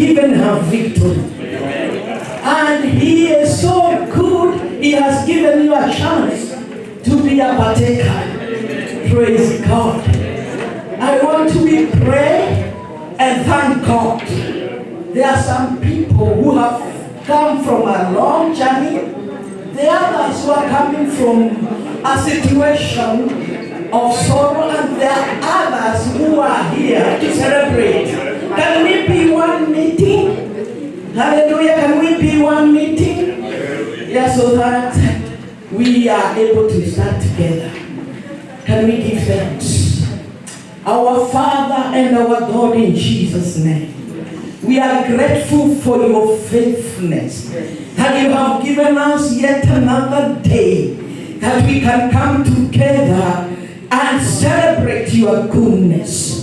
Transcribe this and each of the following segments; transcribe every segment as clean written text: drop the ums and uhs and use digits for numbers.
given her victory. And He is so good, He has given you a chance to be a partaker. Praise God. I want to be pray and thank God. There are some people who have come from a long journey. The others who are coming from a situation of sorrow, and there are others who are here to celebrate. Can we be one meeting? Hallelujah. Can we be one meeting? Yeah, so that we are able to stand together. Can we give thanks? Our Father and our God, in Jesus' name, we are grateful for your faithfulness, that you have given us yet another day that we can come together and celebrate your goodness.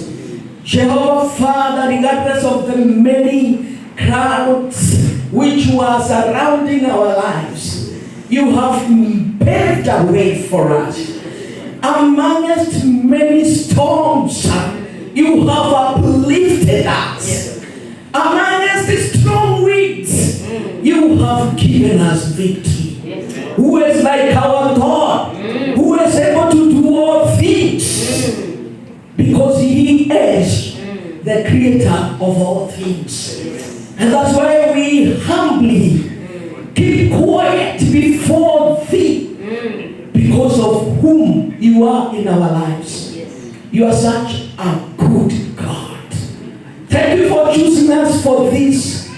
Jehovah Father, regardless of the many crowds which were surrounding our lives, you have paved a way for us. Amongst many storms, you have uplifted us. Amongst the strong winds, you have given us victory. Who is like our God, who is able to do all things, because He is the creator of all things. And that's why we humbly keep quiet before Thee, because of whom You are in our lives. You are such a good God. Thank You for choosing us for this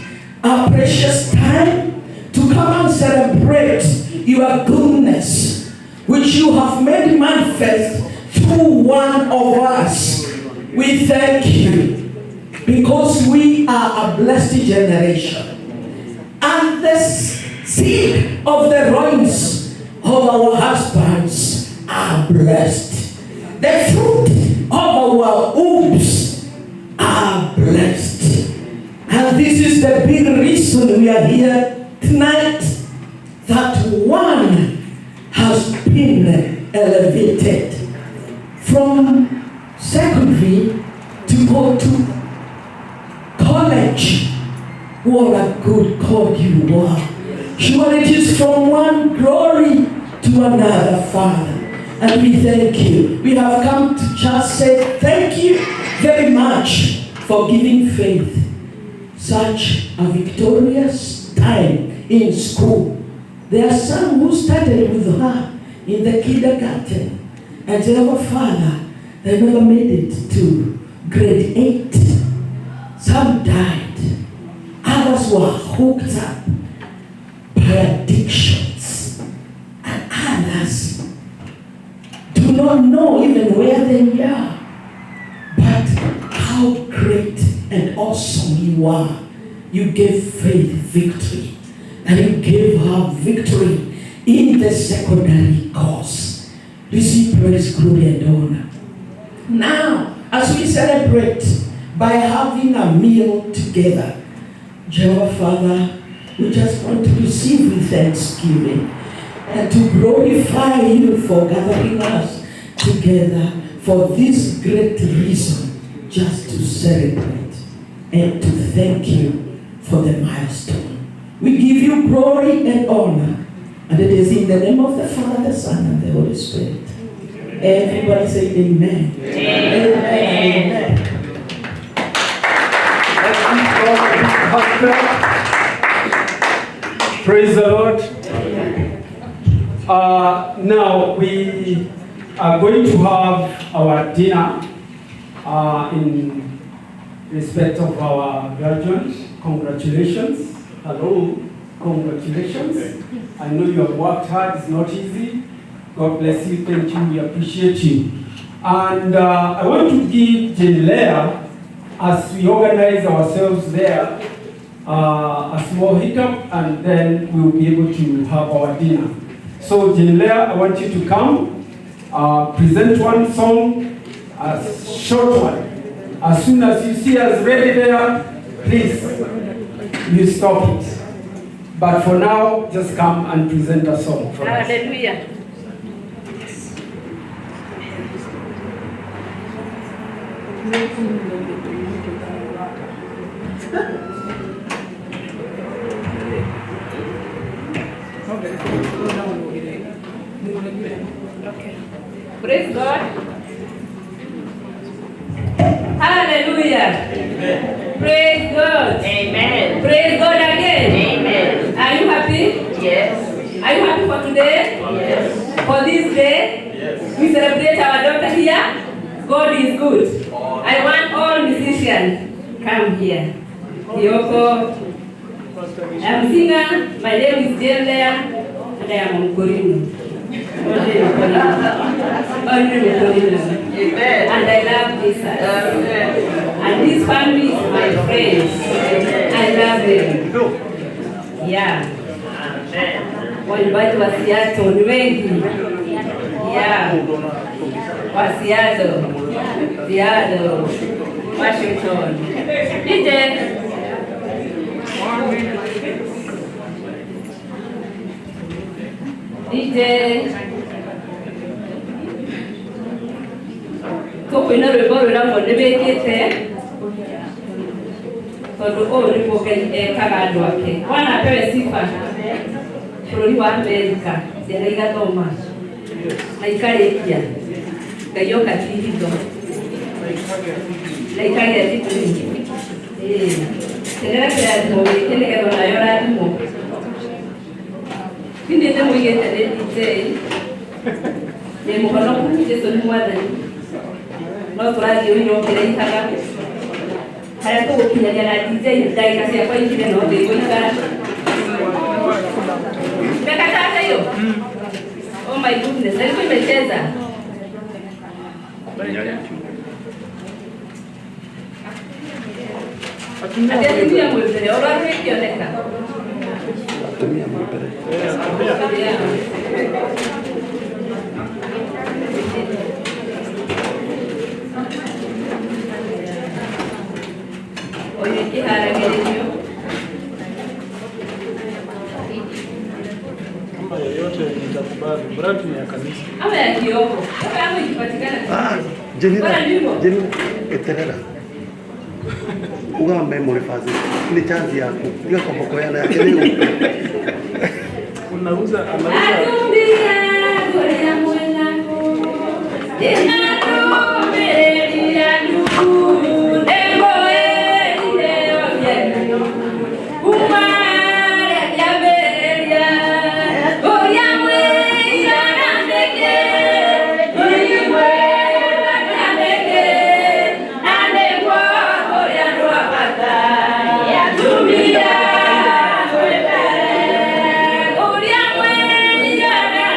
precious time to come and celebrate Your goodness, which You have made manifest through one of us. We thank You because we are a blessed generation. And the seed of the loins of our husbands are blessed. The fruit of our wombs are blessed. And this is the big reason we are here tonight, that one has been elevated from secondary to go to college. What a good God You are. Sure, it is from one glory to another, Father. And we thank You. We have come to just say thank You very much for giving Faith such a victorious time in school. There are some who started with her in the kindergarten, and Jehovah Father, they never made it to grade 8. Some died. Others were hooked up by addictions. And others do not know even where they are. But how great and awesome You are. You gave Faith victory. And You gave her victory in the secondary course. Receive praise, glory, and honor. Now, as we celebrate by having a meal together, Jehovah Father, we just want to receive with thanksgiving and to glorify You for gathering us together for this great reason, just to celebrate and to thank You for the milestone. We give You glory and honor, and it is in the name of the Father, the Son, and the Holy Spirit. Everybody say amen. Amen. Amen. Praise the Lord. Now we are going to have our dinner in respect of our graduates. Congratulations. Hello. Congratulations. I know you have worked hard. It's not easy. God bless you. Thank you. We appreciate you. And I want to give Jane Leah, as we organize ourselves there, a small hiccup, and then we'll be able to have our dinner. So Jane Leah, I want you to come, present one song, a short one. As soon as you see us ready there, please, you stop it. But for now, just come and present a song for us. Hallelujah. Okay. Praise God. Hallelujah. Amen. Praise God. Amen. Praise God again. Amen. Are you happy? Yes. Are you happy for today? Yes. For this day? Yes. We celebrate our daughter here. God is good. I want all musicians come here. Yoko. I'm a singer. My name is Jane Leah, and I am on Corino. Amen. And I love Jesus. Amen. And this family is my friends. I love them. Yeah. Waimbaji wa Seattle ni wengi. Yeah. Wa Seattle. Washington. DJ. DJ. Koko ina rwĩmbo rwĩra mũndũ wĩkĩte tondũ ũũ nĩguo Ngai ekaga andũ ake. Bwana apewe sifa. Bũrũri wa Amerika ciana igathoma na ikarĩkia Ngai oka tihindo na ikagĩa thikũ-inĩ. Kenera kĩrathimo gĩkĩ nĩgetha nayo rathimo. Niĩ ndĩmũigĩte nĩ DJ nĩ mũhonoku Jesũ nĩ Mwathani. No tũrathiĩ ũira ũkĩraihaga harĩa tũgũkinyagia na DJ ndagĩka ciakwa igĩrĩ no ndĩgũikara. Mmekata hiyo? Oh my goodness, alikuwa imecheza. Atumia mwepele, oraro ikioneka. Atumia mwepele. Oye, kiharagererio. Yote nitakubali, mradi ni ya kanisa. Ama ya kioko. Kama ikipatikana. Jenera eterera. Uga memory fazi. Ni chanzi yako. Ile kompoko yana yake leo. Unauza Atumbia goria mwenako. Inatumberia ndugu. Ndemoe leo yenu. Umare yaberia. Goria mwenako nandeke. Iwe nandeke. Nandekwa goria nduapata. Yatumia goria mwenako.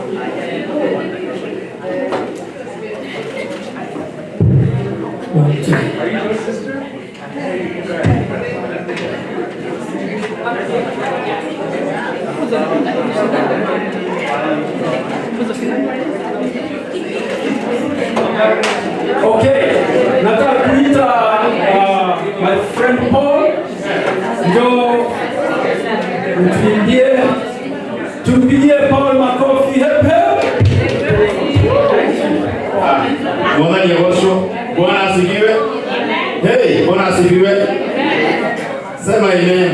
Are you your sister? Okay, nataka kuita my friend Paul ndio tumpigie Paul makofi hepe. Bwana ni washo. Bwana asifiwe. Hey, Bwana asifiwe. Sema amen.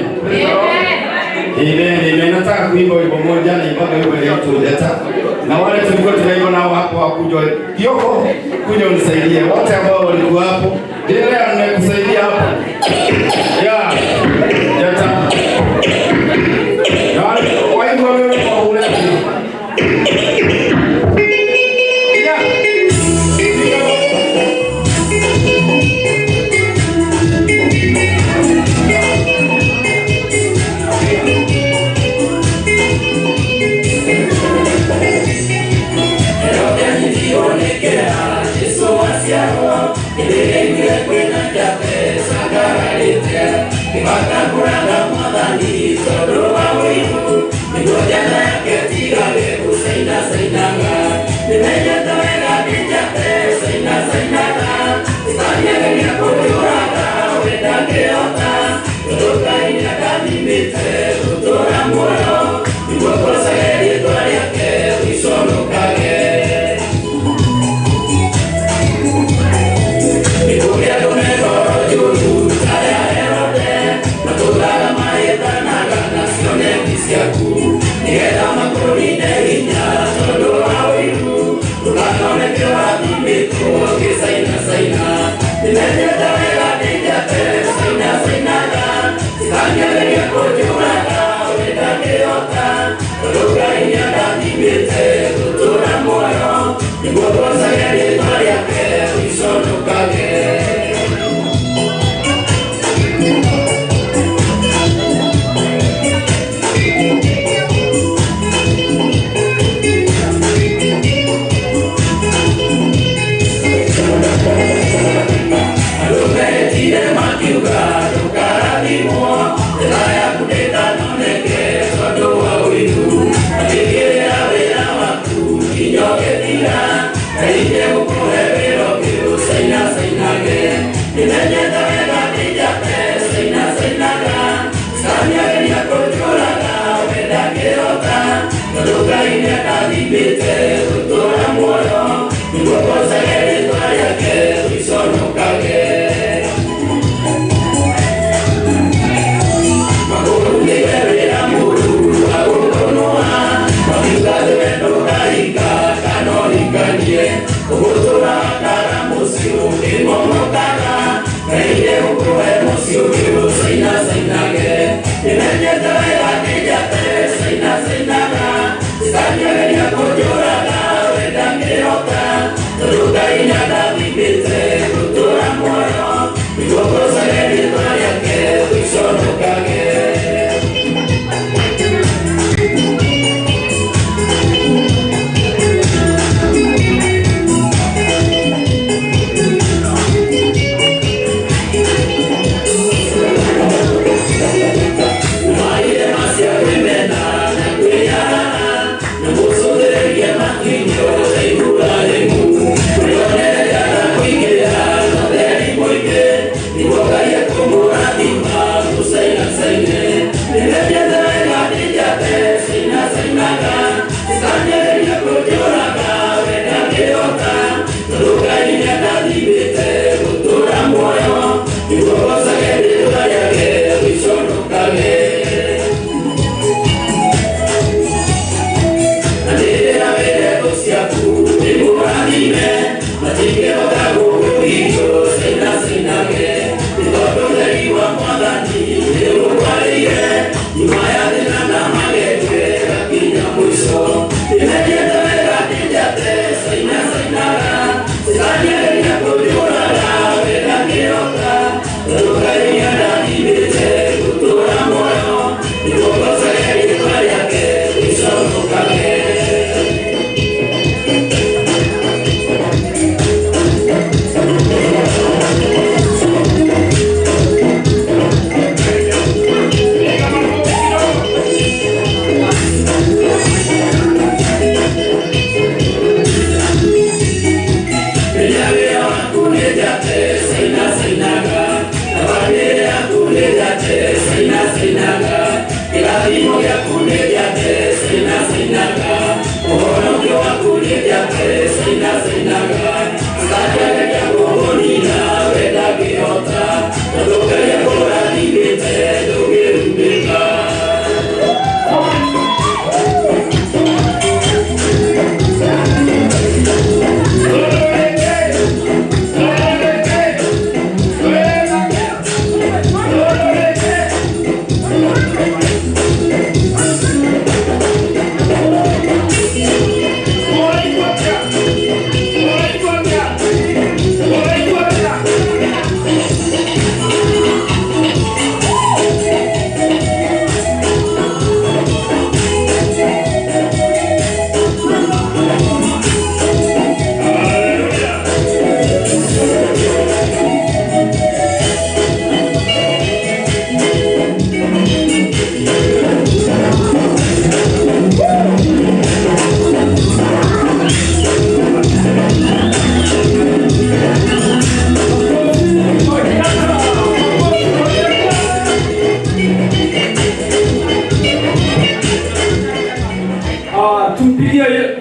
Amen. Nataka kuimba wimbo moja na ibada wimbo iliyotuleta. Na wale tulikuwa tunaimba nao hapo hakuja. Kioko, kuja unisaidie. Wote ambao walikuwa hapo, leo nimekusaidia hapo. Yeah. Jata. Na wimbo wewe kwa ule. Yeah.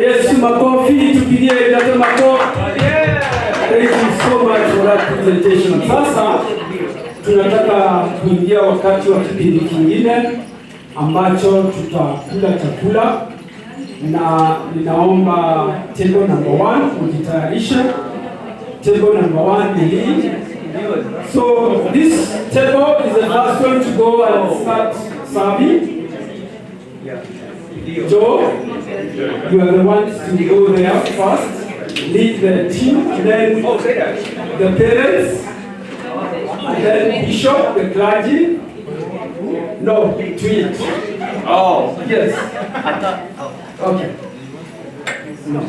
Yesu makofi, tupigie dada makofi. Thank you so much for that presentation. Sasa tunataka kuingia wakati wa kipindi kingine ambacho tutakula chakula, na ninaomba table number 1 kujitayarisha. Table number 1 ni hii. So this table is the first one to go and start serving. Joe, you are the ones to go there first. Lead the team, and then the parents, and then bishop, the clergy. No, tweet. Oh, Yes. I thought. Okay. No.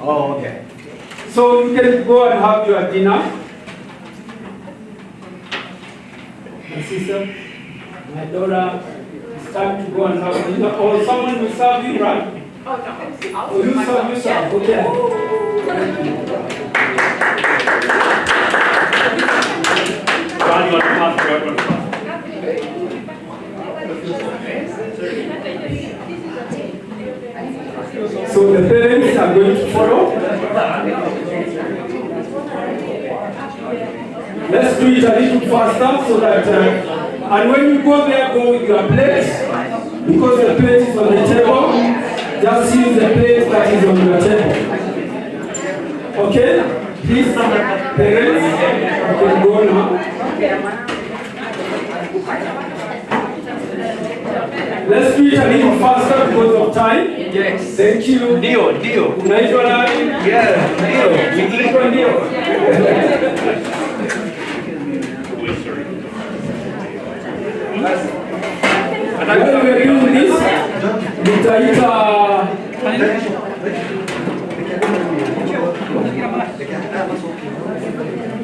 Oh, okay. So you can go and have your dinner. My sister, my daughter, it's time to go and have dinner. Or someone will serve you, right? Oh, no. Oh, you serve yourself. Okay. God, you want to pass the road one? So the parents are going to follow. Let's do it a little faster so that, and when you go there, go with your plate, because the plate is on the table. Just use the plate that is on your table. Okay? Please, parents, you can go now. Let's do it a little faster because of time. Yes. Thank you. Dio. Unaitwa nani? Yeah, Dio. Unaitwa ndio. When we are doing this, nitaita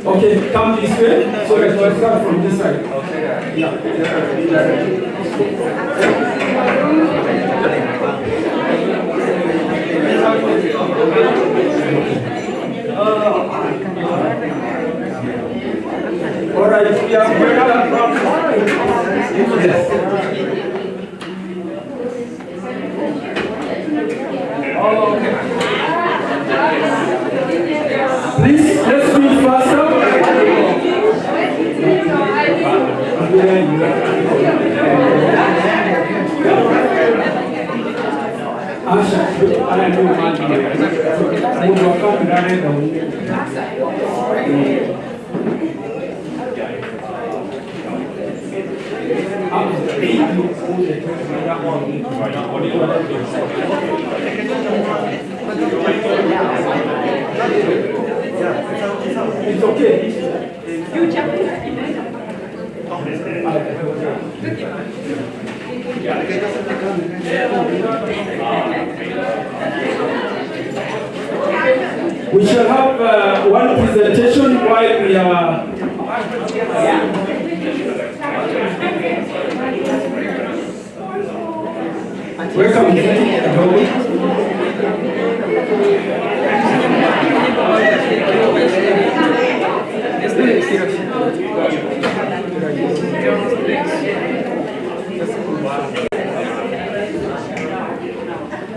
okay, come this way so that we start from this side. All right, we are going please, let's do it faster. Asha, I know it's okay. We shall have one presentation while we are. Welcome.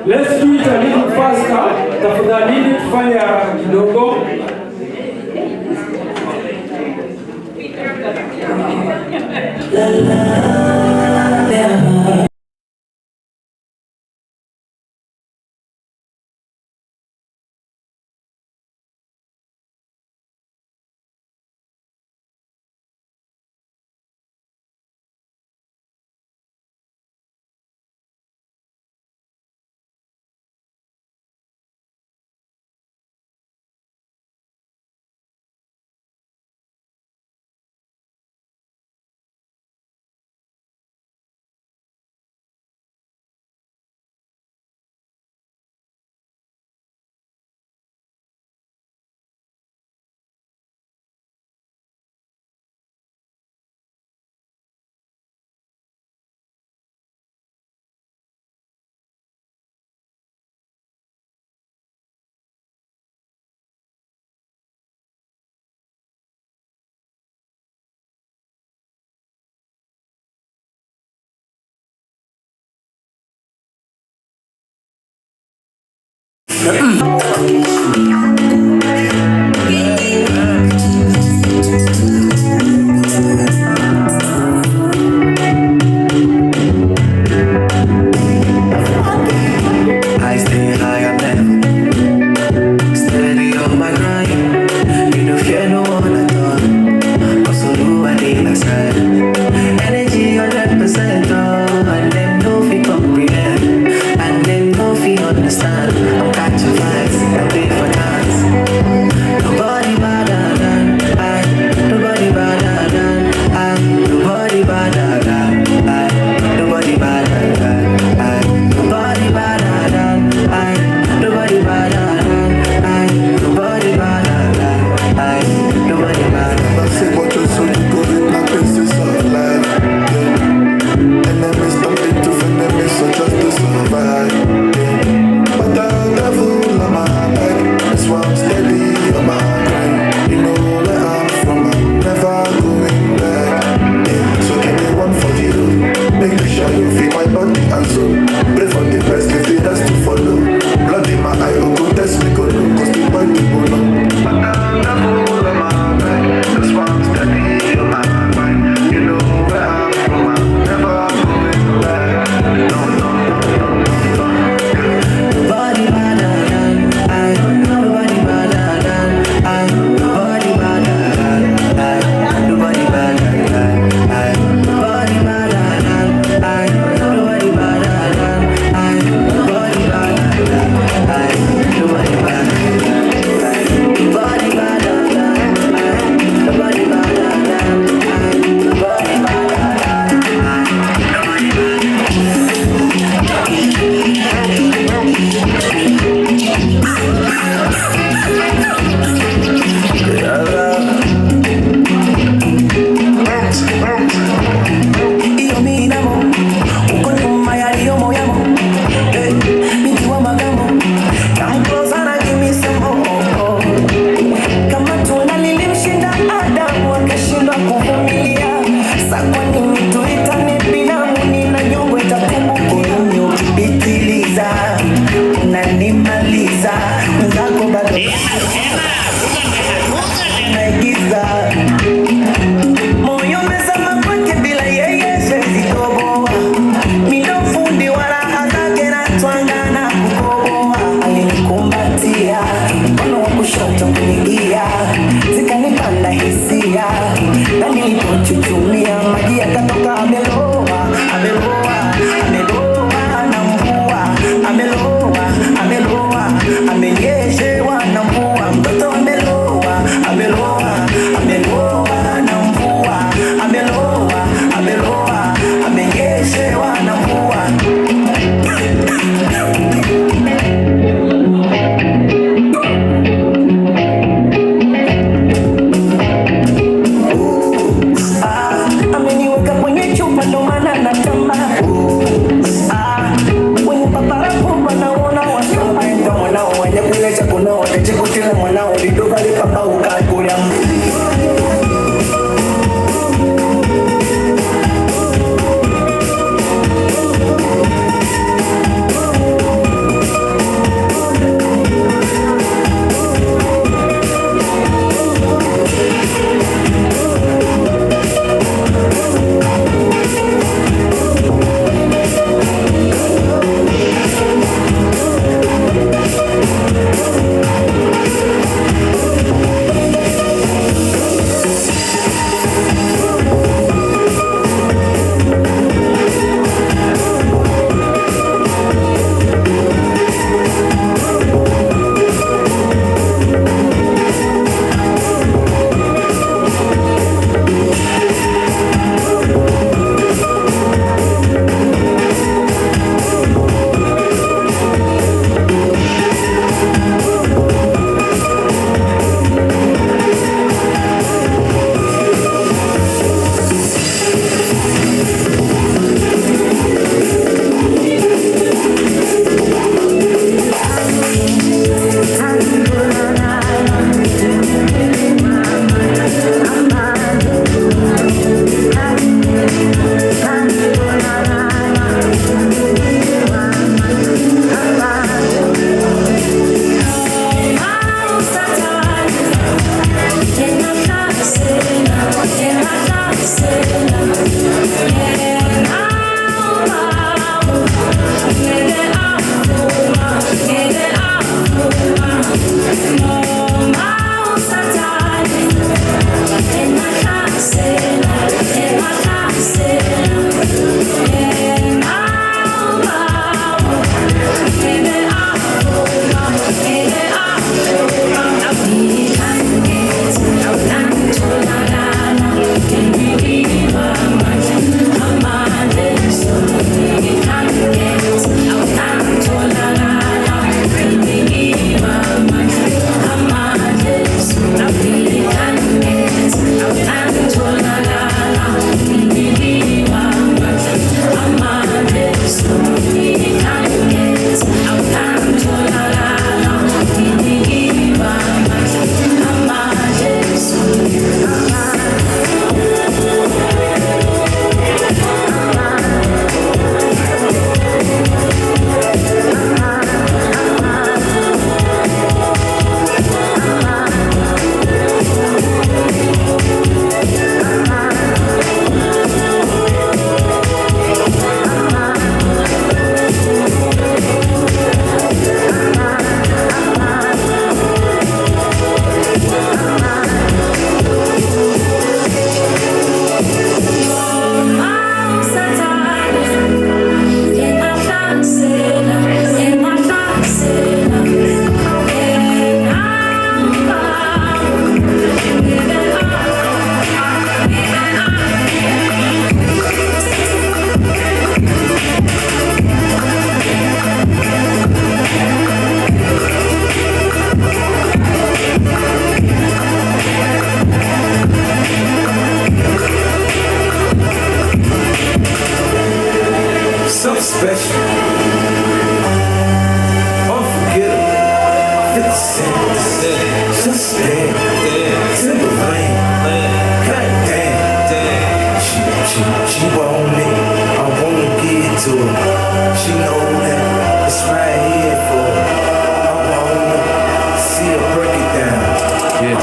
Let's do it a little faster. Tafadhali tufanye haraka kidogo. I stay high, I'm never steady on my grind. You don't fear no one at all. Also do I need my side. Energy 100%, oh, and them no fit comprehend, and them no fit understand. I'm catching vibes, I pay for dance. Nobody better than I. Nobody better than I. Nobody better than I. Nobody better than I. Nobody better than I. Nobody better than I. Nobody better than I. Nobody better. I say what you so you go with my princess of life. Yeah. Enemies don't need to enemies, so just to survive. Yeah. But the devil on my back, that's why I'm steady on my grind. You know where I'm from, I'm never going back. Yeah. So give me one for you. Make sure you feel my body and soul. Pray for the best, if the rest to follow. Blood in my eye, go test me, go low, cause the boy people know. But the devil on my back, that's why I'm steady on my mind. You know where I'm from, I'm never going back. No. Nobody better than I. Nobody better than I. Nobody better than I. Nobody better than I. Nobody better than I. Nobody better than I. Nobody better than I. Nobody better than I. Nobody better than I. Nobody better than I. Nobody better iyo minamo uko nyuma yaliyo moyamo nikiwa magambo come closer and give me some more. Kama tunda lilimshinda Adamu akashindwa kuvumilia, sa kwa nini tuitane binamu? Nina nyongo itakumbukia. Ukipitiliza unanimaliza, mwenzako bado naigiza. Moyo umezama kwake, bila yeye siwezi toboa. Nina ufundi wa raha zake na twanga na kukoboa. Alinikumbatia mkono wa kushoto kunigia, zikanipanda hisia, na nilipochuchumia maji yakatoka. Ameloa, ameloa, ameloa na mvua. Ameloa, ameloa, amenyeshewa na mvua. Mtoto ameloa, ameloa, ameloa na mvua. Ameloa, ameloa, amenyeshewa na mvua. Ameniweka kwenye chupa ndo maana natamba. Kwenye paparapo wanaona wasoma. Enda mwanao wenye kuleta kuna watachikutila mwanao lidoga likapa ukakulia. She want me, I wanna get to her. She know that it's right here for her. I wanna see her break it down. Yeah.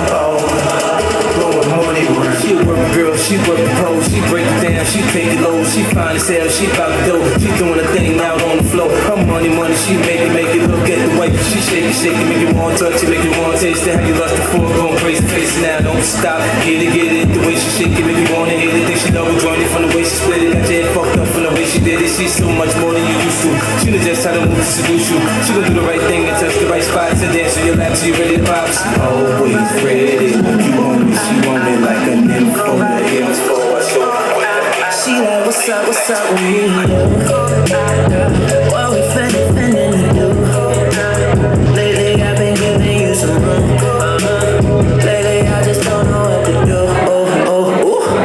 Blowing money around. She a work girl, she work the pole, she break it down, she take it low, she fine as hell, she bout the dough, she doing a thing out on the floor. Her money, she make it look at the way she shake it, make you want to touch it, make you want to taste it. How you lost before, going crazy, face it now, don't stop. Get it, the way she shake it, make you wanna hit it. Think she love it, join it from the way she split it. Got your head fucked up from the way she did it. She's so much more than you used to. She knows just how to move to seduce you. She gon' do the right thing and touch the right spots and dance on your lap so you ready to pop. She always ready. You want me, she want me like a nympho. The hymns for her, so she like, what's up with me? What we finna do? Lately I've been giving you some room. Lately I just don't know what to do.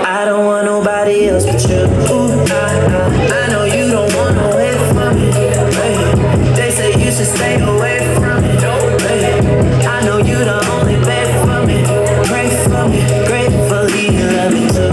I don't want nobody else but you. I know you don't want no away from me. They say you should stay away from me. I know you the only babe for me. Pray for me, gratefully you love me too.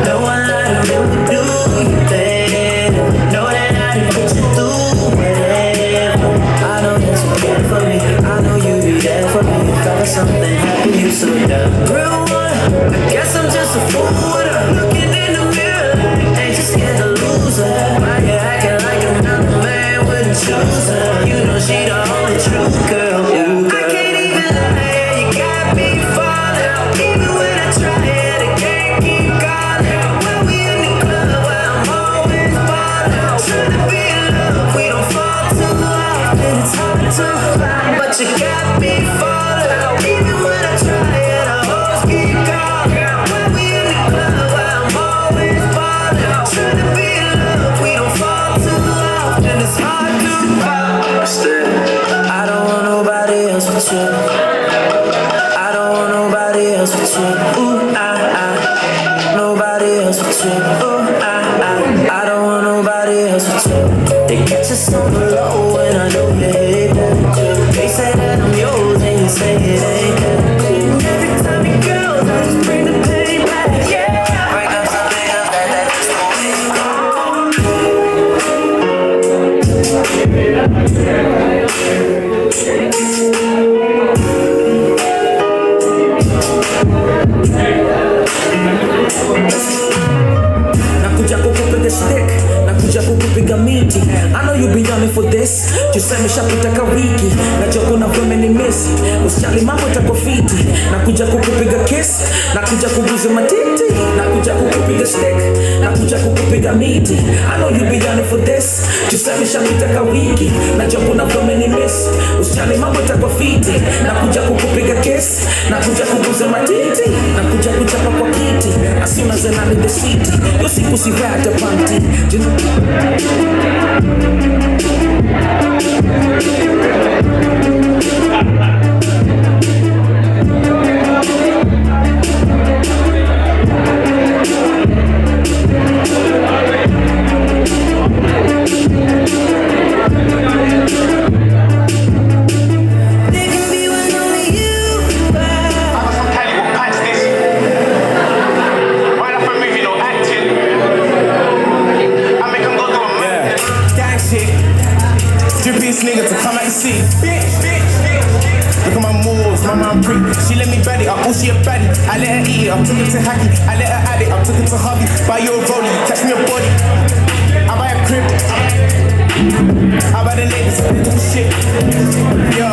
No one like to do you better. Know that I done put you through whatever. I know that you care for me. I know you be there for me. If ever something happen, you so dumb. Real one, I guess I'm just a fool with her. Looking in the mirror like, ain't you scared to lose her? Why you acting like another man wouldn't choose her? You know she the only true girl. I can't even lie, you got me falling. Even when I try it, I can't keep calling. When we in the club, where I'm always falling. Trying to be in love, we don't fall too often. It's hard to find, but you got me falling. Even when I try it, I always keep calling. When we in the club, where I'm always falling. Trying to be in love, we don't fall too often. It's hard to find. I don't want nobody else but you. I don't want nobody else but you. Nobody else but you. I don't want nobody else but you. They catch us on the low and I know you hate that. They say that I'm yours and you say it ain't that. Every time you go, I just bring the pain back. Yeah, break up something else that just won't make it. Nakuja kukupiga stick, nakuja kukupiga miti. I know you be yearning for this. Tuseme shapita wiki, najua kuna vile ni miss. Usijali mambo tako fiti. Nakuja kukupiga kiss, nakuja kuguza matiti. Nakuja kukupiga stick, nakuja kukupiga miti. I know you be yearning for this. Tuseme shapita wiki, najua kuna vile ni miss. Usijali mambo tako fiti. Nakuja kukupiga kiss, nakuja kuguza matiti. Nakuja kuchapa kwa kiti. As soon as I leave the city, yo siku si ride the panty. Nigga to come out the sea. Look at my moves, my mom pre. She let me bat it, oh she a baddie. I let her eat it, I took it to hacky. I let her add it, I took it to hobby. Buy you a rollie, catch me a body. I buy a crib. I buy the neighbors, I do shit. Yo.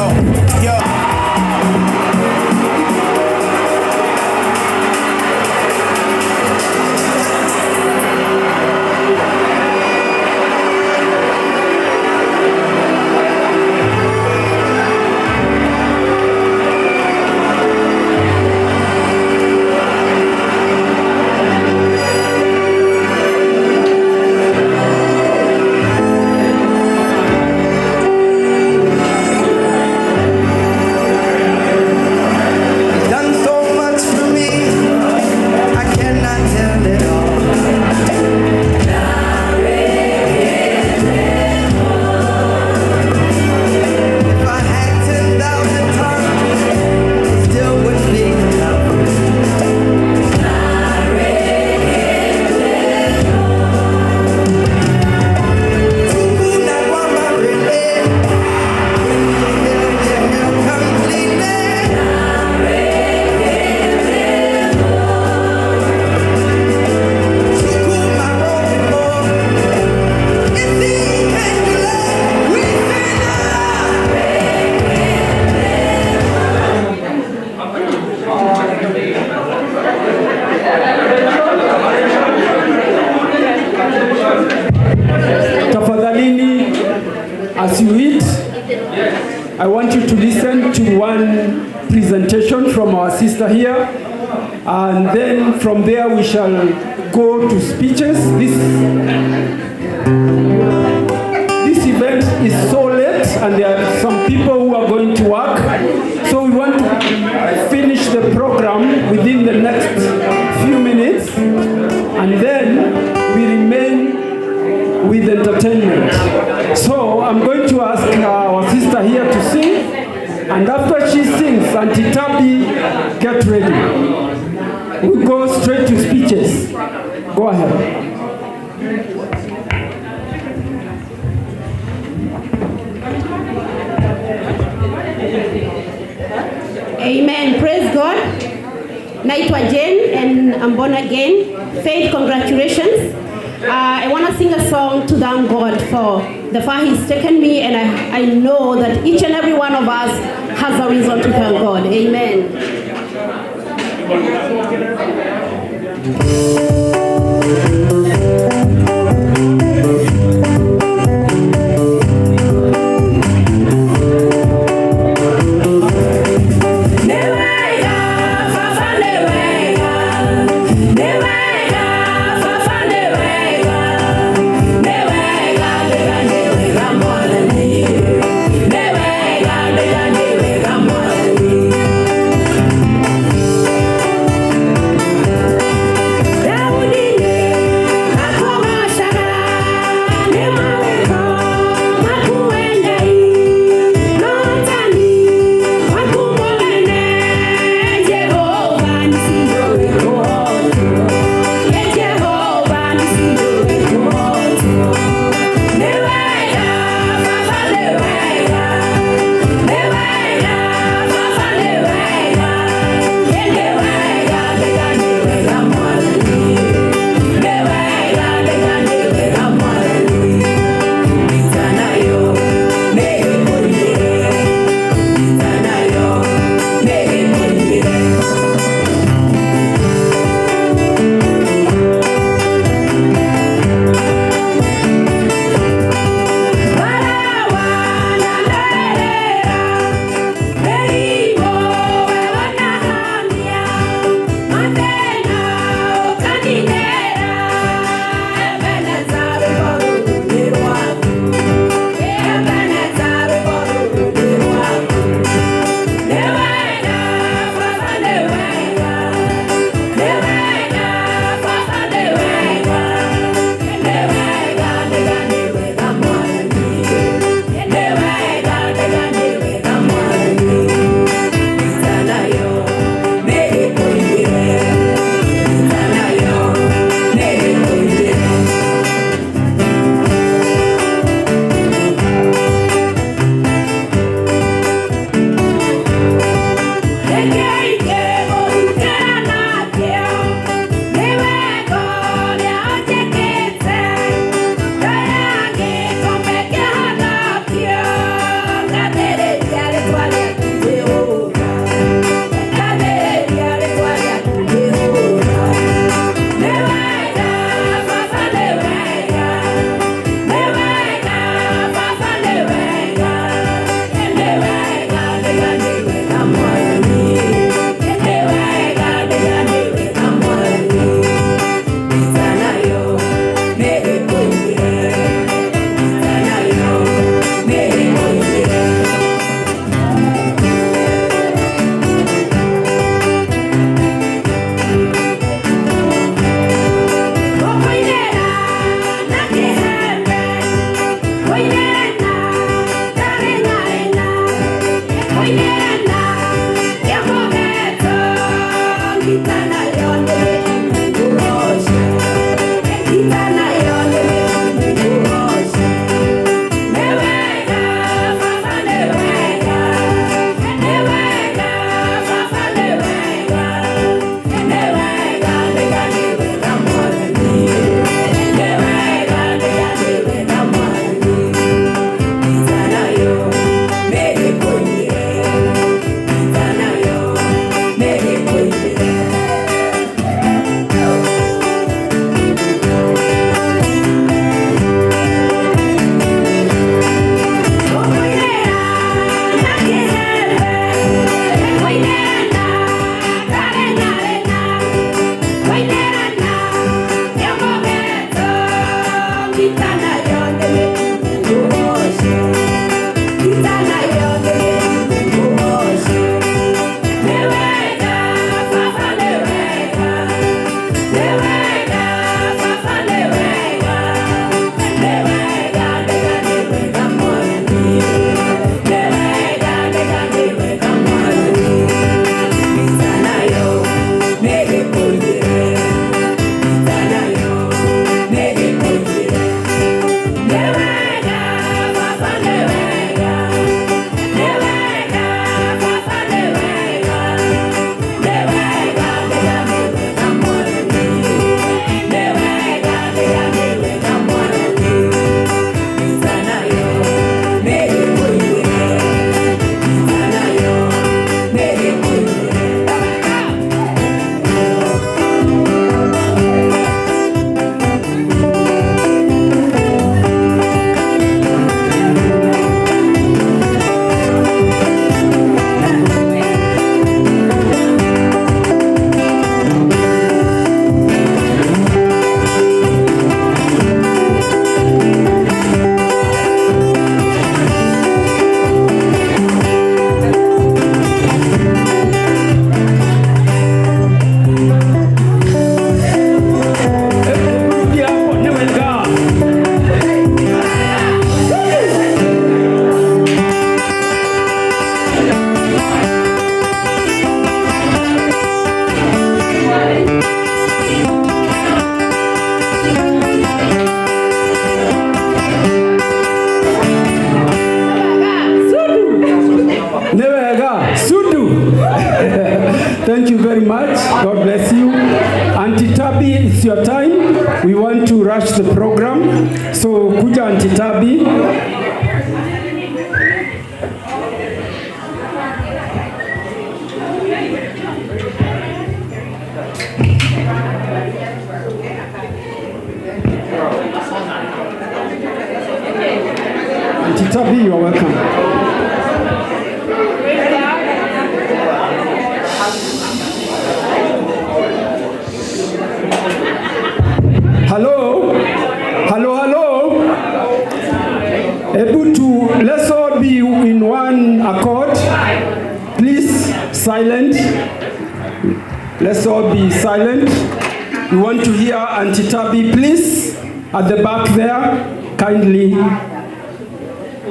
want you to listen to one presentation from our sister here, and then from there we shall go to speeches. This event is so late, and there are some people who are going to work, so we want to finish the program within the next few minutes, and then we remain with entertainment. So I'm going to ask our sister here to sing, and after she sings, Auntie Tabby, get ready. We'll go straight to speeches. Go ahead. Amen. Praise God. Naitwa Jane and I'm born again. Faith, congratulations. I want to sing a song to thank God for the far He's taken me, and I know that each and every one of us has a reason to thank God. Amen. Nevega, Sudu. Thank you very much. God bless you. Auntie Tabi, it's your time. We want to rush the program. So, kuja Auntie Tabi. Auntie Tabi, you are welcome. Hello? Hello, hello? Able to, let's all be in one accord. Please, silent. Let's all be silent. We want to hear Auntie Tabi, please. At the back there, kindly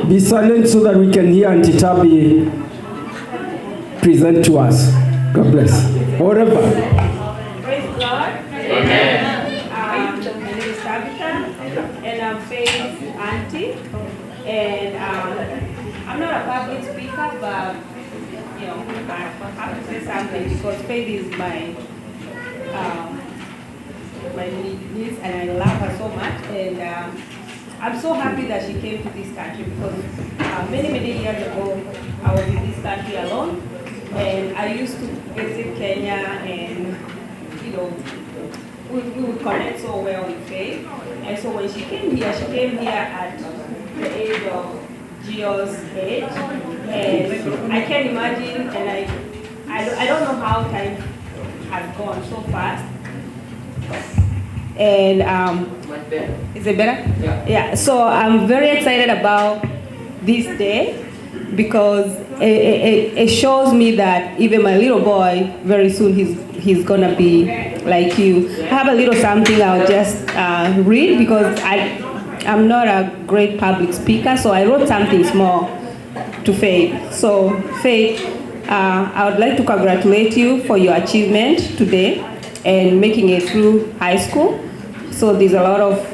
be silent so that we can hear Auntie Tabi present to us. God bless. Whatever. Praise God. Amen. My name is Tabitha, and I'm Faith's auntie. And I'm not a public speaker, but you know, I have to say something because Faith is my niece, and I love her so much. And I'm so happy that she came to this country because many years ago I was in this country alone, and I used to visit Kenya, and you know, we would connect so well with Faith. And so when she came here at the age of Gio's age, and I can't imagine, and I don't know how time has gone so fast. And is it better? Yeah. So I'm very excited about this day because it shows me that even my little boy, very soon he's gonna be like you. I have a little something I'll just read because I'm not a great public speaker, so I wrote something small to Faith. So Faith, I would like to congratulate you for your achievement today and making it through high school. So there's a lot of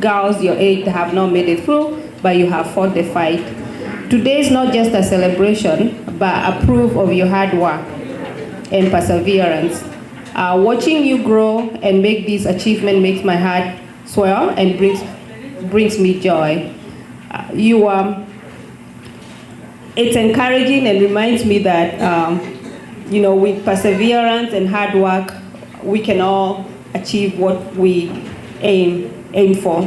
girls your age that have not made it through, but you have fought the fight. Today is not just a celebration, but a proof of your hard work and perseverance. Watching you grow and make this achievement makes my heart swell and brings me joy. It's encouraging and reminds me that you know, with perseverance and hard work, we can all achieve what we aim for.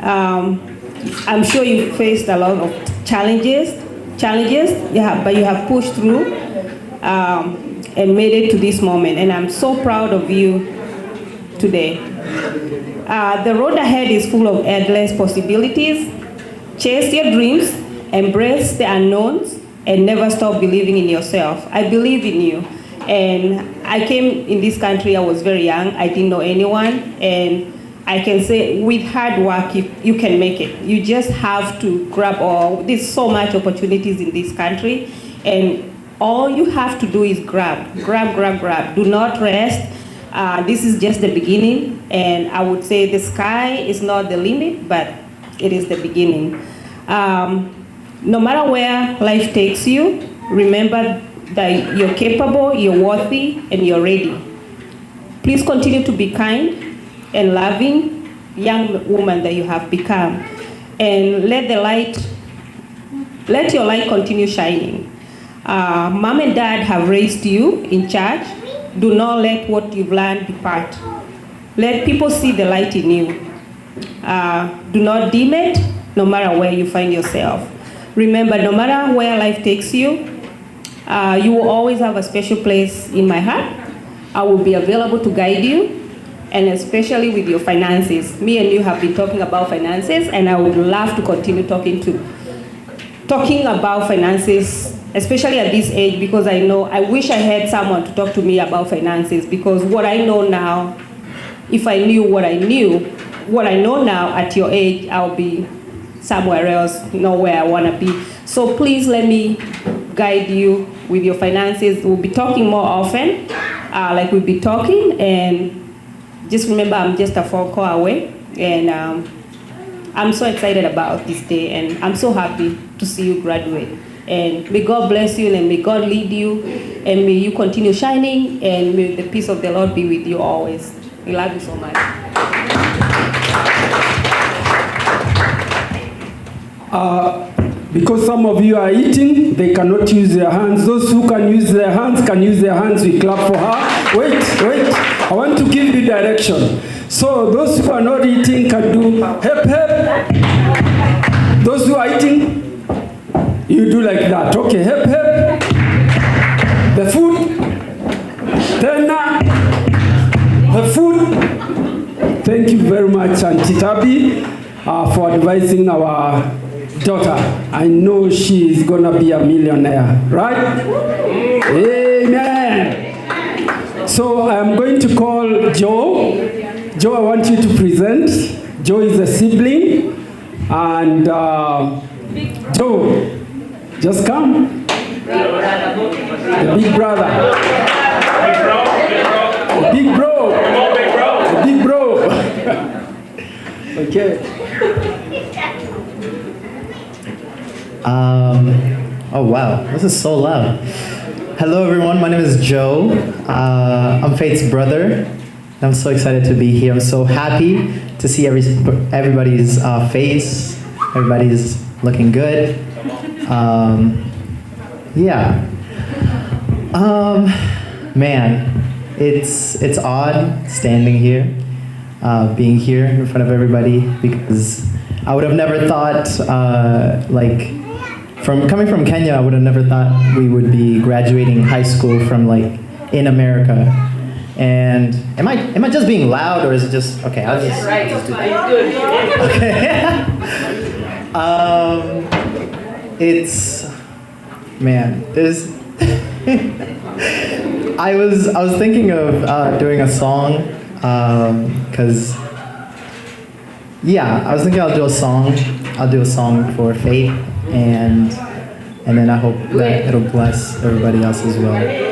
I'm sure you faced a lot of challenges, yeah, but you have pushed through and made it to this moment, and I'm so proud of you today. The road ahead is full of endless possibilities. Chase your dreams, embrace the unknowns, and never stop believing in yourself. I believe in you. And I came in this country, I was very young, I didn't know anyone, and I can say with hard work, you can make it. You just have to grab there's so much opportunities in this country, and all you have to do is grab. Do not rest. This is just the beginning, and I would say the sky is not the limit, but it is the beginning. No matter where life takes you, remember that you're capable, you're worthy, and you're ready. Please continue to be kind and loving young woman that you have become, and let your light continue shining. Mom and dad have raised you in church. Do not let what you've learned depart. Let people see the light in you. Do not dim it, no matter where you find yourself. Remember, no matter where life takes you, you will always have a special place in my heart. I will be available to guide you, and especially with your finances. Me and you have been talking about finances, and I would love to continue talking about finances, especially at this age, because I wish I had someone to talk to me about finances, because what I know now, if I knew what I know now at your age, I'll be somewhere else, not where I want to be. So please let me guide you with your finances. We'll be talking more often, like we'll be talking, and just remember I'm just a phone call away, and I'm so excited about this day, and I'm so happy to see you graduate. And may God bless you, and may God lead you, and may you continue shining, and may the peace of the Lord be with you always. We love you so much. Because some of you are eating, they cannot use their hands. Those who can use their hands can use their hands. We clap for her. Wait. I want to give you direction. So those who are not eating can do hep hep. Those who are eating, you do like that. Okay, hep hep. The food. Tena. The food. Thank you very much, Auntie Tabi, for advising our daughter. I know she is gonna be a millionaire, right? Amen. So I'm going to call Joe. Joe, I want you to present. Joe is a sibling, and Joe, just come. The big brother. The big bro. The big bro. Okay. Oh wow, this is so loud. Hello everyone, my name is Joe. I'm Faith's brother. I'm so excited to be here. I'm so happy to see everybody's face. Everybody's looking good. Man, it's odd standing here, being here in front of everybody, because I would have never thought, coming from Kenya, I would have never thought we would be graduating high school from in America. And am I just being loud, or is it just okay? I'll just do that. Okay. It's there's. I was thinking of doing a song, cause I was thinking I'll do a song. I'll do a song for Faith, and then I hope that it'll bless everybody else as well.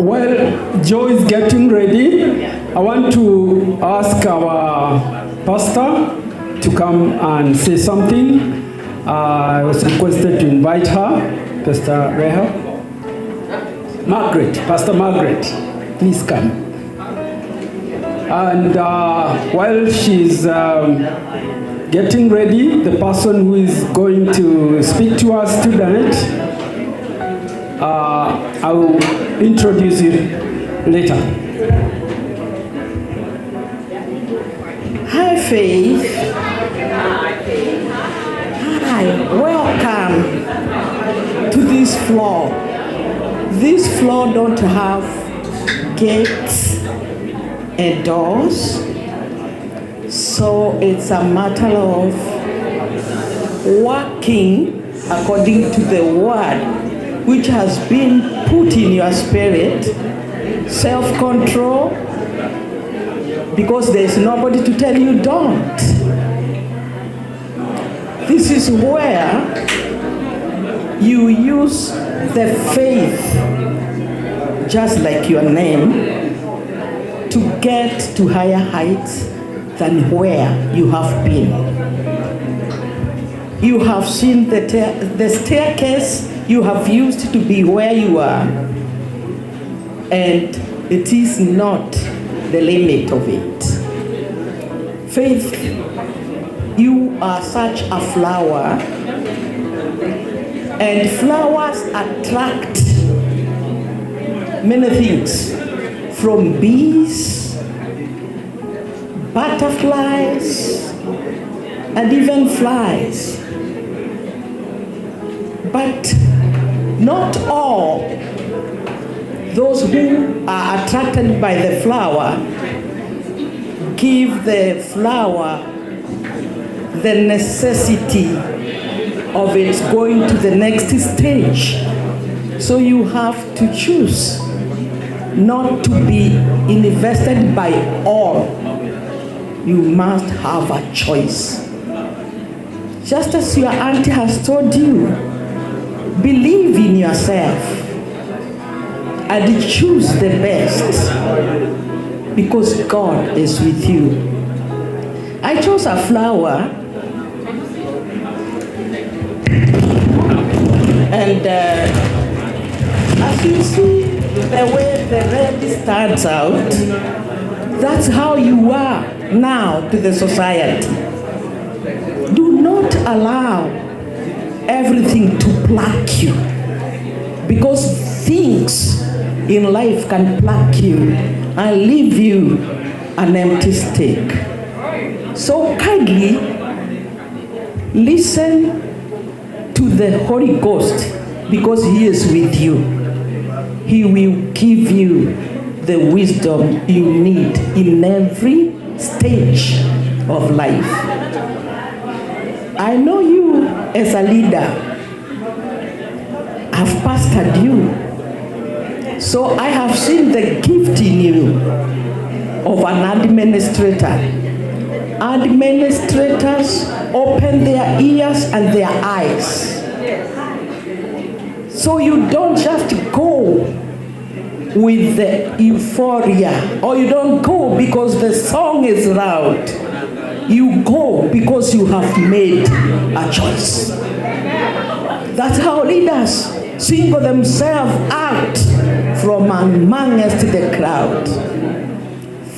Well, Joe is getting ready. I want to ask our pastor to come and say something. I was requested to invite her, Pastor Reha. Pastor Margaret, please come. And while she's getting ready, the person who is going to speak to us tonight, I will introduce you later. Hi, Faith. Hi, welcome to this floor. This floor don't have gates and doors, so it's a matter of working according to the word which has been put in your spirit, self-control, because there's nobody to tell you don't. This is where you use the faith, just like your name, to get to higher heights than where you have been. You have seen the staircase you have used to be where you are, and it is not the limit of it. Faith, you are such a flower, and flowers attract many things, from bees, butterflies, and even flies. But not all those who are attracted by the flower give the flower the necessity of it going to the next stage. So you have to choose not to be invested by all. You must have a choice. Just as your auntie has told you, believe in yourself and choose the best, because God is with you. I chose a flower, and as you see the way the red stands out, that's how you are now to the society. Do not allow everything to pluck you, because things in life can pluck you and leave you an empty stick. So kindly listen to the Holy Ghost, because He is with you. He will give you the wisdom you need in every stage of life. I know you as a leader. I've pastored you. So I have seen the gift in you of an administrator. Administrators open their ears and their eyes. So you don't just go with the euphoria, or you don't go because the song is loud. You go because you have made a choice. That's how leaders single themselves out from amongst the crowd.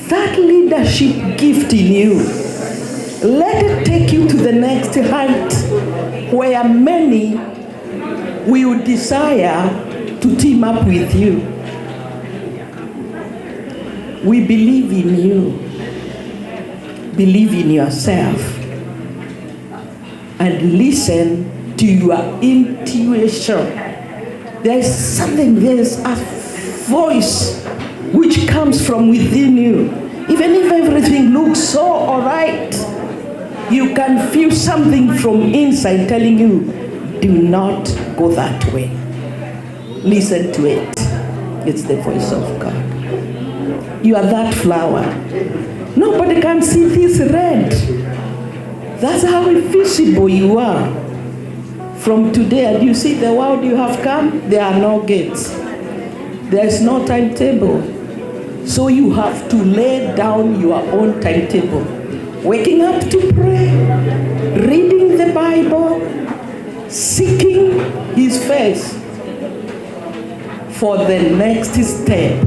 That leadership gift in you, let it take you to the next height, where many will desire to team up with you. We believe in you. Believe in yourself and listen to your intuition. There's something, there's a voice which comes from within you. Even if everything looks so all right, you can feel something from inside telling you, do not go that way. Listen to it. It's the voice of God. You are that flower. Nobody can see this red. That's how invisible you are. From today, and you see the world you have come, there are no gates. There is no timetable. So you have to lay down your own timetable. Waking up to pray, reading the Bible, seeking His face for the next step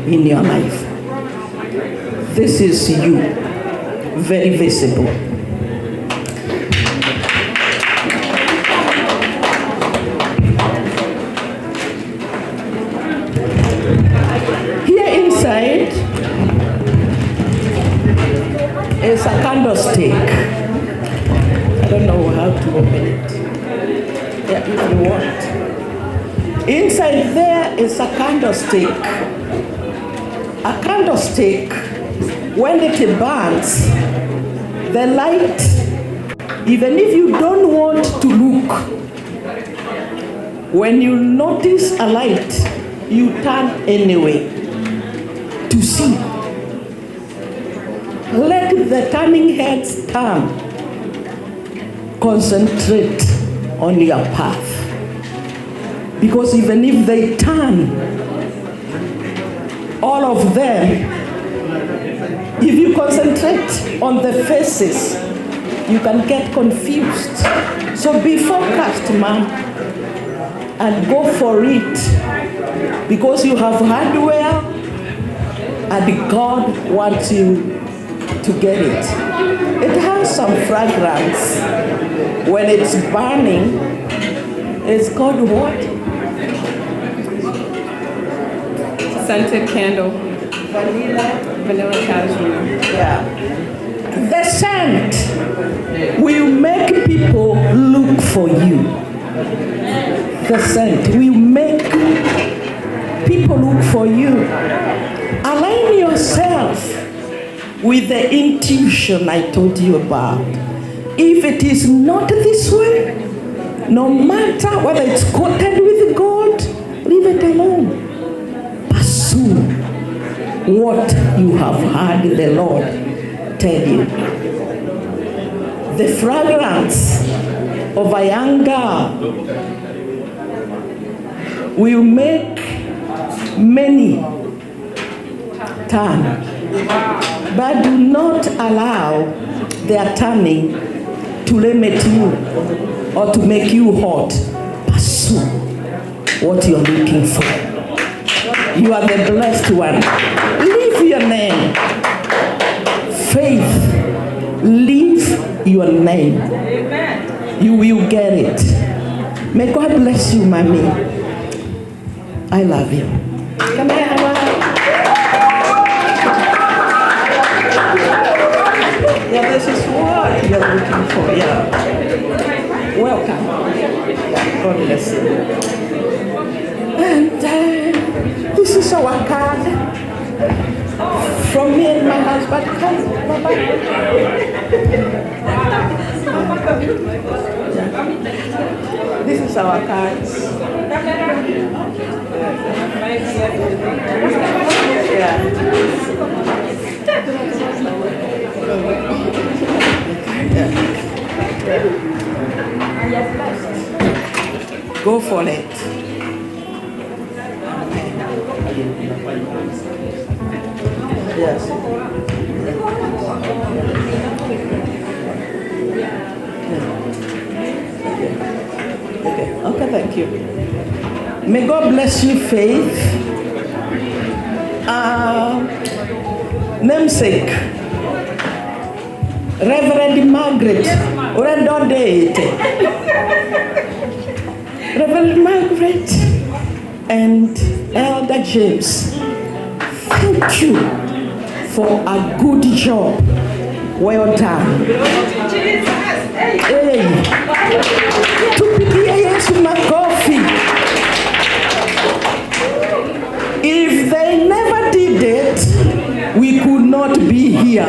in your life. This is you, very visible. Here inside is a candlestick. I don't know how to open it. Yeah, if you want. Inside there is a candlestick. A candlestick, when it burns, the light, even if you don't want to look, when you notice a light, you turn anyway to see. Let the turning heads turn. Concentrate on your path. Because even if they turn, all of them, if you concentrate on the faces, you can get confused. So be focused, ma'am, and go for it, because you have heard well, and God wants you to get it. It has some fragrance. When it's burning, it's called what? Scented candle. Vanilla cashmere. Yeah. The scent will make people look for you. The scent will make people look for you. Align yourself with the intuition I told you about. If it is not this way, no matter whether it's coated with gold, leave it alone. Pursue what you have heard the Lord tell you. The fragrance of a young girl will make many turn, but do not allow their turning to limit you or to make you hot. Pursue what you're looking for. You are the blessed one. Leave your name. Faith, leave your name. You will get it. May God bless you, mommy. I love you. Come here. Yeah, this is what you're looking for. Yeah. Welcome. God bless you. And this is our card from me and my husband. Come, Baba. This is our cards. Go for it. Yes. Okay, thank you. May God bless you, Faith. Namesake, Reverend Margaret, Reverend Margaret and Elder James, thank you for a good job. Well done. Hey, tupigie Yesu makofi. If they never did it, we could not be here.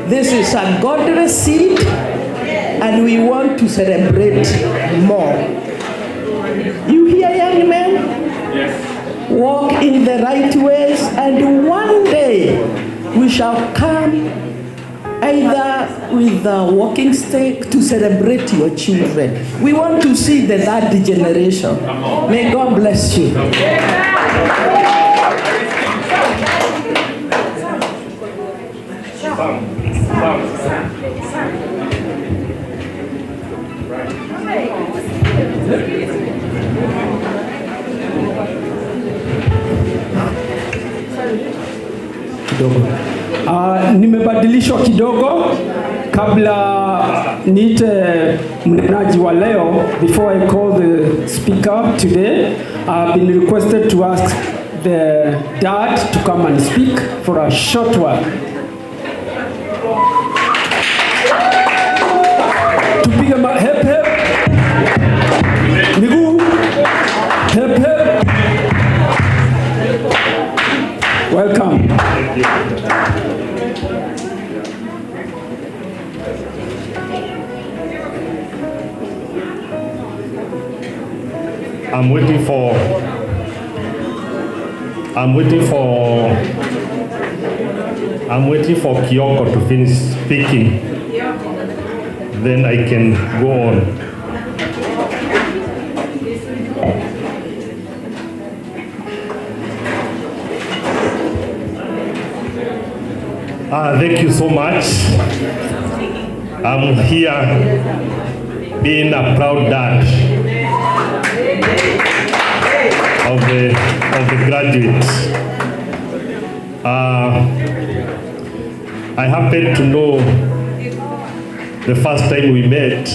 This is a godly seed, and we want to celebrate more. You hear, young men? Yes. Walk in the right ways, and one day we shall come either with a walking stick to celebrate your children. We want to see the third generation. May God bless you. Nimebadilishwa kidogo kabla niite mnenaji wa leo. Before I call the speaker today, I've been requested to ask the dad to come and speak for a short while. Tupige hep hep. Miguu. Hep hep. Welcome. Thank you. I'm waiting for Kyoko to finish speaking. Then I can go on. Thank you so much. I'm here being a proud dad of the graduates. I happen to know the first time we met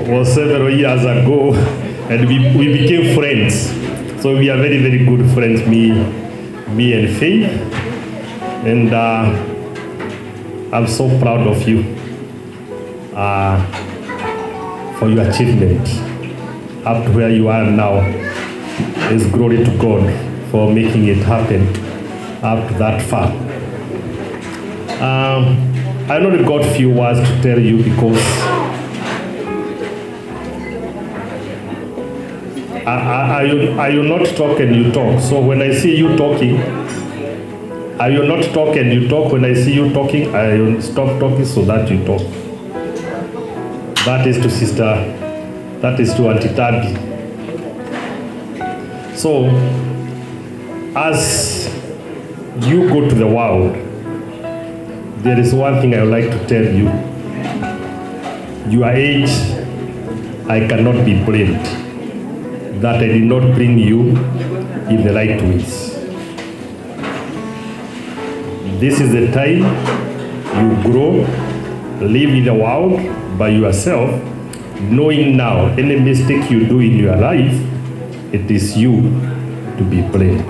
was several years ago, and we became friends. So we are very, very good friends, me and Faith. And I'm so proud of you for your achievement up to where you are now. It's glory to God for making it happen up to that far. I only got a few words to tell you because I will not talk and you talk. So when I see you talking, I will not talk and you talk. When I see you talking, I will stop talking so that you talk. That is to sister, that is to Auntie Tabi. So, as you go to the world, there is one thing I would like to tell you. Your age, I cannot be blamed that I did not bring you in the right ways. This is the time you grow, live in the world by yourself, knowing now any mistake you do in your life, it is you to be blamed.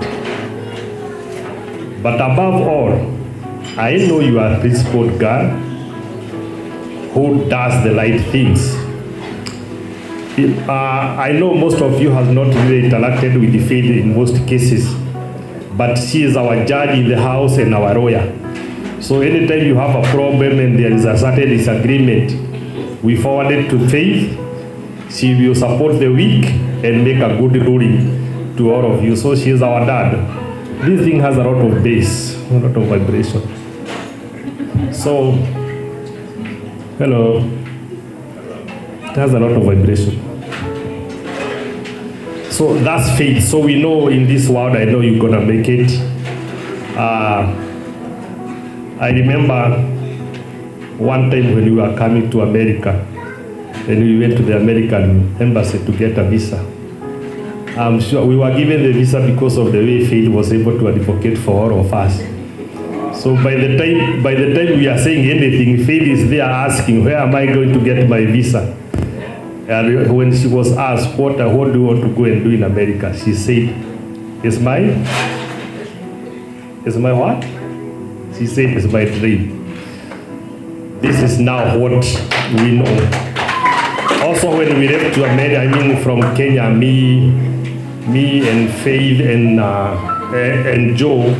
But above all, I know you are a principled girl who does the right things. I know most of you have not really interacted with the faith in most cases, but she is our judge in the house and our lawyer. So anytime you have a problem and there is a certain disagreement, we forward it to Faith. She will support the weak and make a good ruling to all of you. So she is our dad. This thing has a lot of bass, a lot of vibration. So, hello. It has a lot of vibration. So that's faith. So we know in this world, I know you're gonna make it. I remember one time when we were coming to America, and we went to the American embassy to get a visa. I'm sure we were given the visa because of the way Faith was able to advocate for all of us. So by the time we are saying anything, Faith is there asking, where am I going to get my visa? And when she was asked, what do you want to go and do in America? She said, it's my what? She said, it's my dream. This is now what we know. Also, when we left to America, I mean from Kenya, me and Faith and Joe,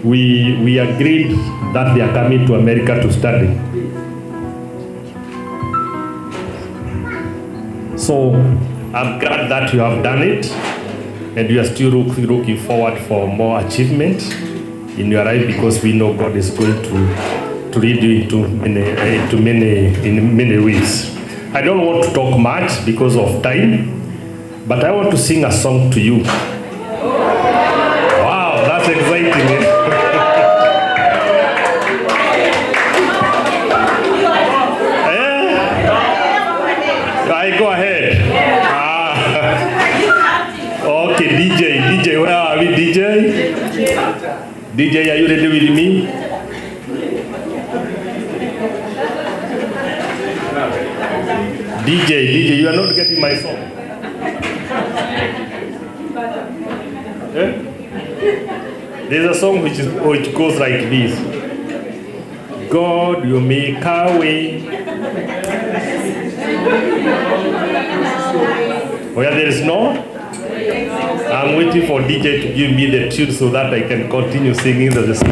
we agreed that they are coming to America to study. So I'm glad that you have done it, and you are still looking forward for more achievement in your life, because we know God is going to lead you into many ways. I don't want to talk much because of time, but I want to sing a song to you. Wow, that's exciting. I go ahead. Okay, DJ, where are we, DJ? DJ, are you ready with me? DJ, you are not getting my song. There's a song which goes like this. God, you make a way. Where there is no, I'm waiting for DJ to give me the tune so that I can continue singing the song.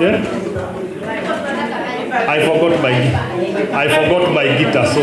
Yeah? I forgot my guitar, so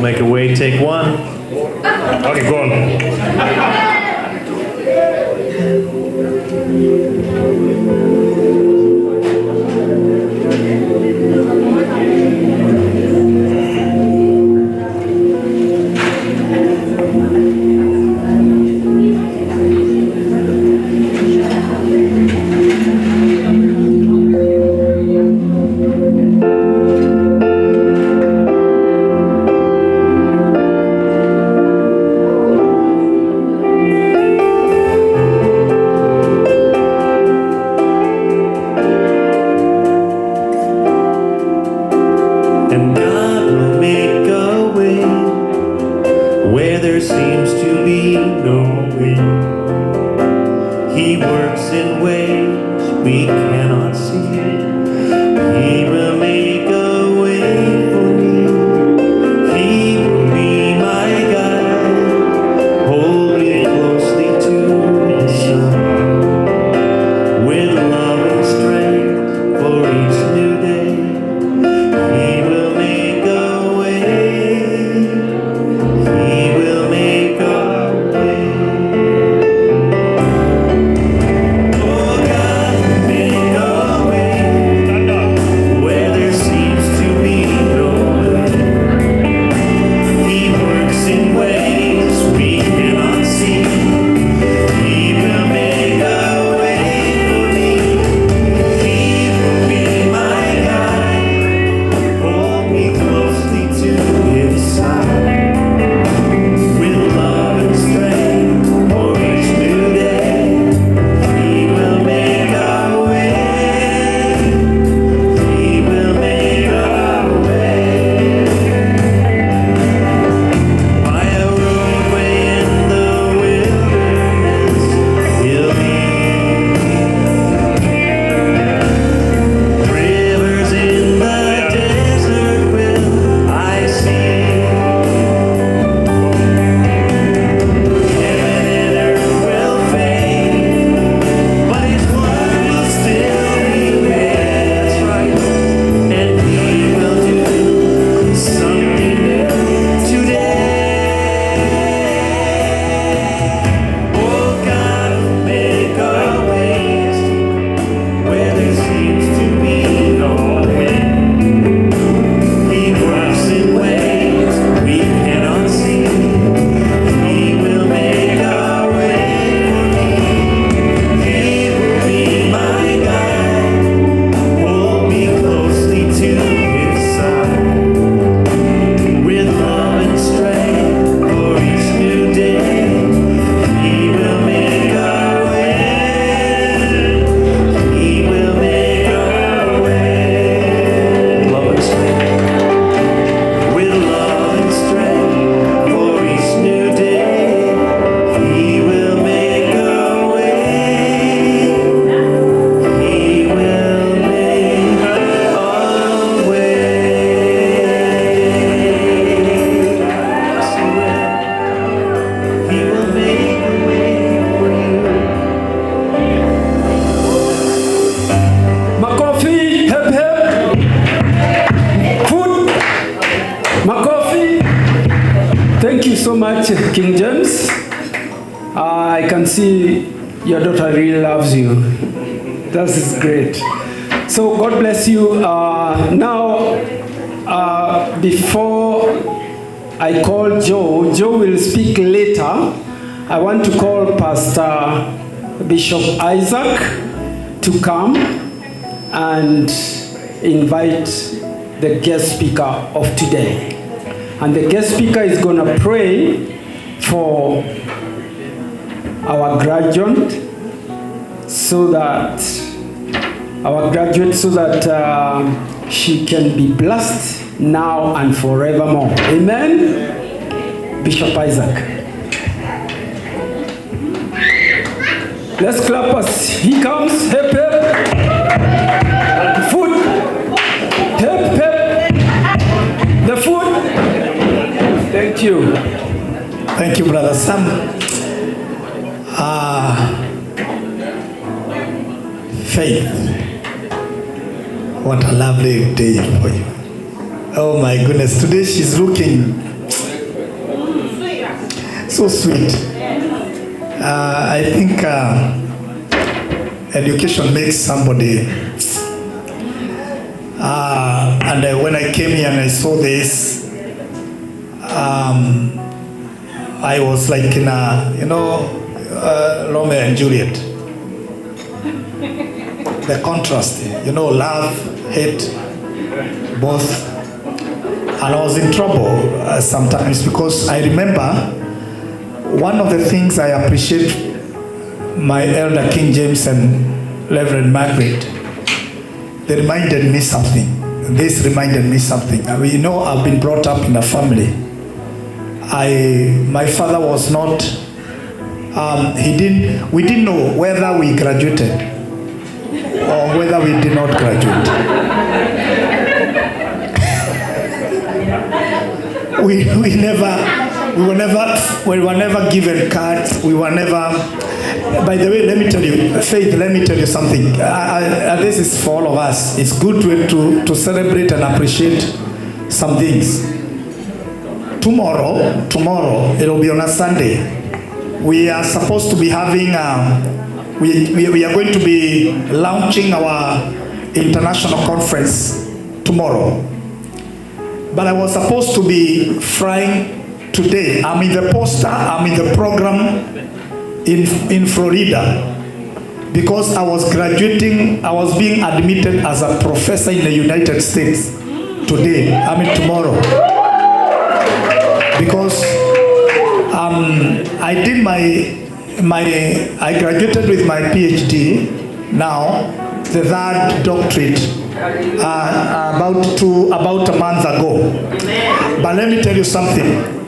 make a way, take one. Okay, go on. And God will make a way where there seems to be no way. He works in ways we cannot see. He will make a way for me. He will be my guide. Hold me closely to His side with love and strength for each new day. He will make a way. He will make a way. Oh, God will make a way where there seems to be no way. He works in ways we cannot see. He will make a way for me. He will be my guide. Hold me closely to His side with love and strength for each new day. He will make a way. He will make a way. By a roadway in the wilderness, He'll lead. Rivers in the desert will I see. Heaven and earth will fade, but His word will still remain. That's right. And He will do something new today. Oh, God will make a way where there seems to be no way. He works in ways we cannot see. He will make a way for me. He will be my guide. Hold me closely to His side with love and strength for each new day. He will make a way. He will make a way. Love and strength. With love and strength for each new day. He will make a way. He will make a way. Yes, He will. He will make a way for you. Makofi, hep hep. Food. Makofi. Thank you so much, King James. I can see your daughter really loves you. That is great. So God bless you. Now, before I call Joe will speak later. I want to call Pastor Bishop Isaac to come and invite the guest speaker of today. And the guest speaker is going to pray for our graduate so that she can be blessed now and forevermore. Amen. Bishop Isaac. Let's clap as he comes. Hip hip. Food. Hip hip. The food. Thank you. Thank you, Brother Sam. Faith. What a lovely day for you. Oh my goodness, today she's looking So sweet. I think education makes somebody. And when I came here and I saw this, I was like in a, Romeo and Juliet. The contrast, love, hate, both. And I was in trouble sometimes because I remember one of the things I appreciate my elder King James and Reverend Margaret, they reminded me something. This reminded me something. I've been brought up in a family. My father was not, we didn't know whether we graduated or whether we did not graduate. We were never given cards. We were never. By the way, let me tell you, Faith. Let me tell you something. This is for all of us. It's good to celebrate and appreciate some things. Tomorrow, it will be on a Sunday. We are supposed to be having. We are going to be launching our international conference tomorrow. But I was supposed to be flying today. I'm in the poster, I'm in the program in Florida because I was graduating, I was being admitted as a professor in the United States today, tomorrow. Because I did I graduated with my PhD now, the third doctorate, about a month ago. But let me tell you something.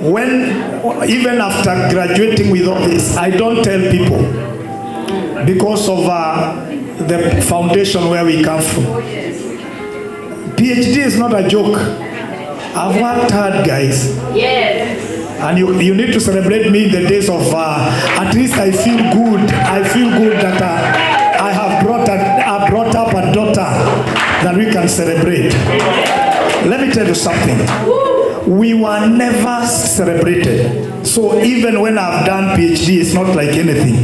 Even after graduating with all this, I don't tell people because of the foundation where we come from. PhD is not a joke. I've worked hard, guys. Yes. And you need to celebrate me in the days of, at least I feel good. I feel good that I have brought up a daughter that we can celebrate. Let me tell you something. We were never celebrated. So even when I've done PhD, it's not like anything.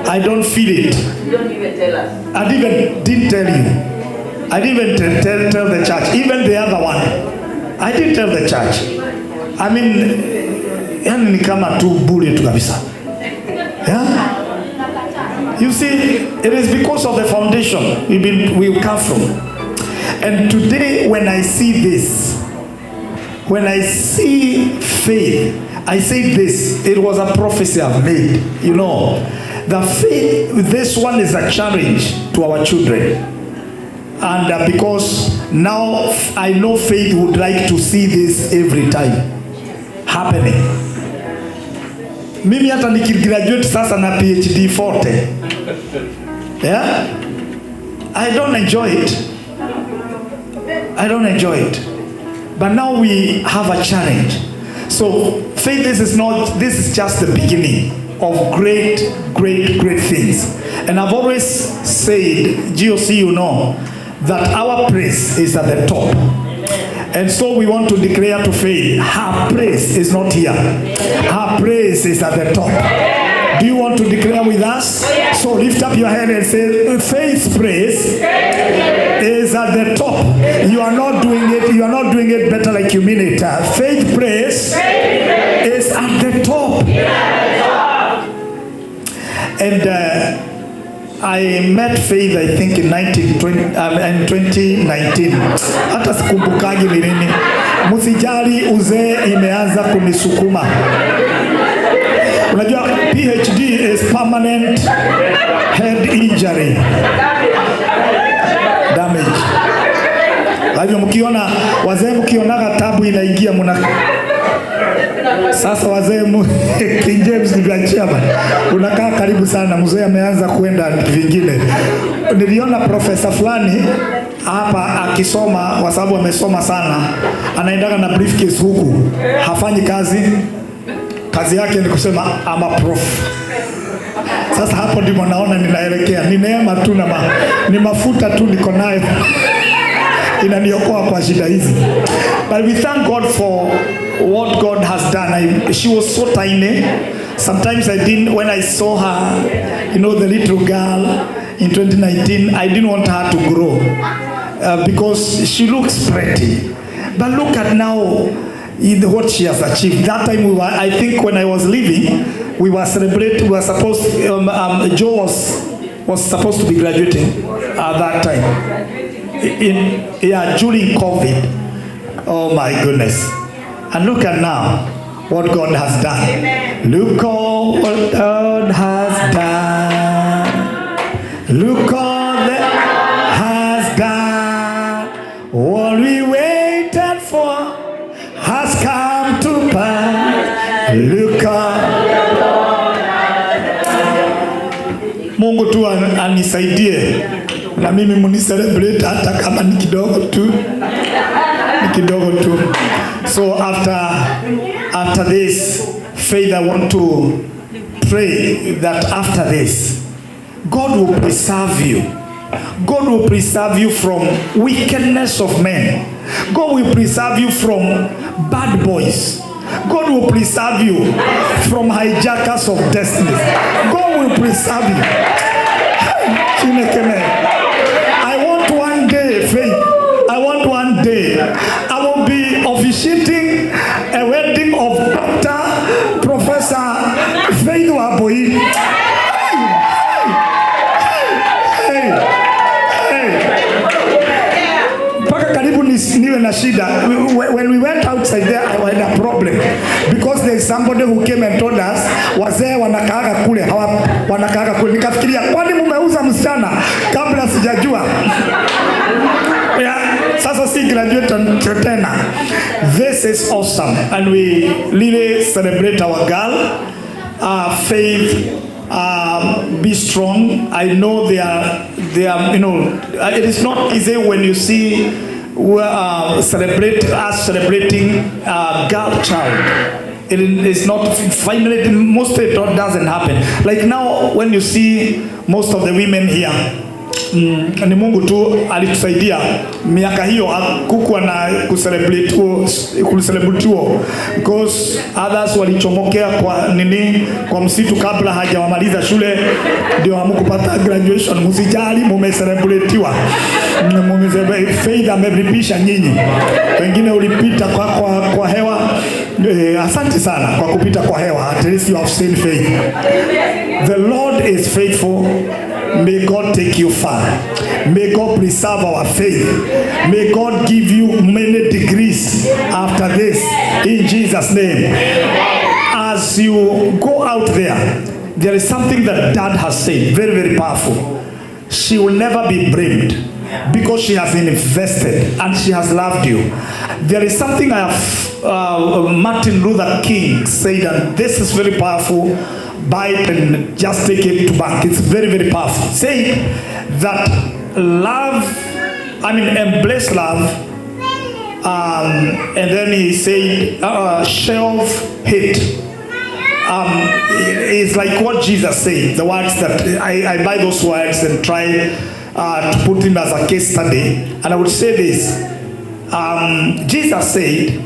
I don't feel it. You don't even tell us. I didn't tell you. I didn't even tell the church. Even the other one, I didn't tell the church. Yani ni kama tu bure tu kabisa. Yeah? You see, it is because of the foundation we come from. And today when I see this, when I see faith, I say this, it was a prophecy I've made. The faith, this one is a challenge to our children. And because now I know faith would like to see this every time happening. Mimi hata nikigraduate sasa na PhD forte. Yeah? I don't enjoy it. But now we have a challenge. So faith, this is just the beginning of great things. And I've always said, GOC, that our praise is at the top. And so we want to declare to faith, her praise is not here. Her praise is at the top. Do you want to declare with us? So lift up your hand and say, faith's praise is at the top. You are not doing it better like you mean it. Faith praise is at the top. And I met Faith, I think, in 2019. Hata sikumbukaji ni nini. Musijali, uzee imeanza kunisukuma. Unajua PhD is permanent head injury damage. Hivyo mkionaga tabu inaingia sasa wazee King James niliachia bana. Unakaa karibu sana, mzee ameanza kwenda vingine. Niliona profesa fulani hapa akisoma kwa sababu amesoma sana. Anaendaga na briefcase huku. Hafanyi kazi. Kazi yake ni kusema I'm a prof. Sasa hapo ndipo naona ninaelekea. Ni neema tu ni mafuta tu niko nayo. Inaniokoa kwa shida hizi. But we thank God for what God has done. She was so tiny. Sometimes when I saw her, the little girl in 2019, I didn't want her to grow because she looks pretty. But look at now what she has achieved. That time I think when I was leaving, we were celebrating. We were supposed. Joe was supposed to be graduating at that time. During COVID. Oh my goodness! And look at now what God has done. Look all what God has done. Look all that has done. What we waited for has come to pass. Look all. Mungu tu anisaidie na mimi municelebrate hata kama ni kidogo tu. So after this, Faith, I want to pray that after this, God will preserve you. God will preserve you from wickedness of men. God will preserve you from bad boys. God will preserve you from hijackers of destiny. God will preserve you. I want one day, Faith, I will be officiating a wedding of Dr. Professor Faith Wambui. Niwe na shida. When we went outside there, I had a problem because there is somebody who came and told us wazee wanakaaga kule, wanakaaga kule. Nikafikiria kwani mumeuza msichana kabla sijajua. Sasa si graduate tena. This is awesome and we really celebrate our girl. Faith, be strong. I know they are it is not easy when you see celebrating girl child. It is not finally, most of it doesn't happen. Like now when you see most of the women here, ni Mungu tu alitusaidia miaka hiyo hakukuwa na kucelebrate because others walichomokea kwa msitu kabla hajawamaliza shule ndio hamkupata graduation. Msijali, mumecelebratiwa. Faith amelipisha nyinyi. Wengine ulipita kwa hewa. Asante sana kwa kupita kwa hewa. At least you have seen Faith. The Lord is faithful. May God take you far. May God preserve our faith. May God give you many degrees after this. In Jesus' name. As you go out there is something that Dad has said. Very, very powerful. She will never be blamed because she has invested and she has loved you. There is something Martin Luther King said, and this is very powerful. Buy it and just take it to bank. It's very, very powerful. Say that embrace love. And then he said, shelf hate. It's like what Jesus said. The words that I buy those words and try to put him as a case study. And I would say this. Jesus said,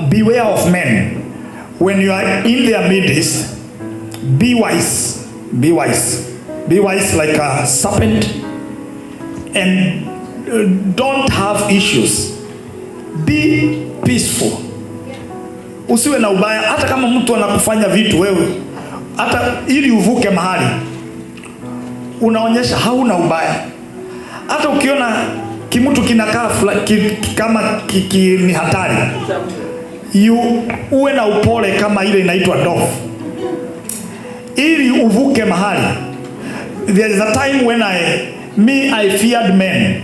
beware of men. When you are in their midst, be wise. Be wise. Be wise like a serpent. And don't have issues. Be peaceful. Usiwe na ubaya. Hata kama mtu anakufanya vitu wewe, hata ili uvuke mahali, unaonyesha hauna ubaya. Hata ukiona kimutu kinakaa kama ni hatari, uwe na upole kama ile inaitwa dove, ili uvuke mahali. There is a time when I feared men.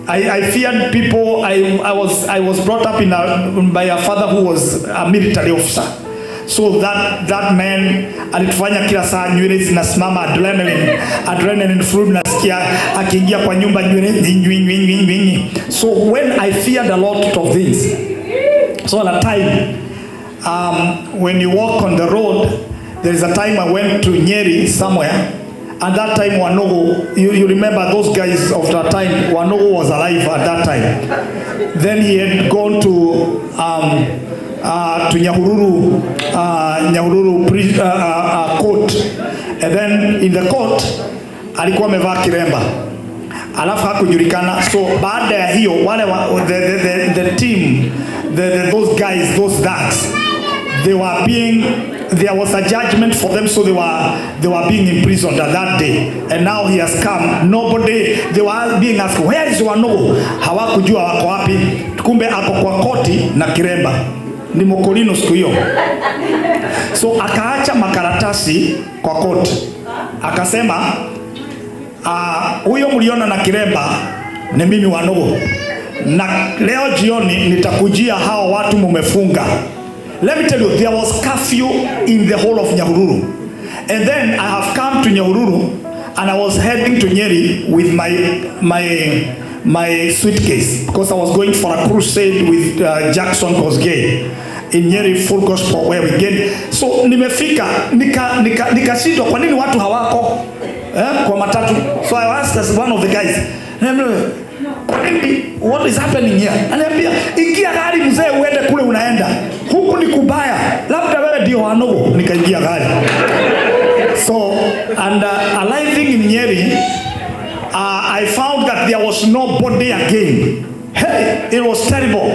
I feared people. I was brought up by a father who was a military officer. So that man alitufanya kila saa nywele zinasimama, adrenaline fluid nasikia akiingia kwa nyumba nywele. So when I feared a lot of things. So at a time, when you walk on the road, there is a time I went to Nyeri somewhere, At that time, Wanogo, you remember those guys of that time, Wanogo was alive at that time. Then he had gone to Nyahururu court. And then in the court, alikuwa amevaa kiremba. Alafu hakujulikana. So baada ya hiyo, wale the team, those guys, those thugs, there was a judgment for them, so they were being imprisoned at that day. And now he has come. They were being asked, where is Wanogo? Hawakujua wako wapi. Kumbe ako kwa koti na kiremba. Ni mokolino siku hiyo. So akaacha makaratasi kwa koti. Akasema, huyo mliona na kiremba ni mimi Wanogo. Na leo jioni nitakujia hao watu mumefunga. Let me tell you, there was curfew in the whole of Nyahururu. And then I have come to Nyahururu and I was heading to Nyeri with my suitcase because I was going for a crusade with Jackson Kosgei in Nyeri full gospel where we get. So nimefika nikashindwa kwa nini watu hawako kwa matatu. So I asked one of the guys, what is happening here? Ananiambia, ingia gari mzee uende kule unaenda. Huku ni kubaya. Labda wewe ndio Wanogo. Nikaingia gari. So, and arriving in Nyeri, I found that there was nobody again. Hey, it was terrible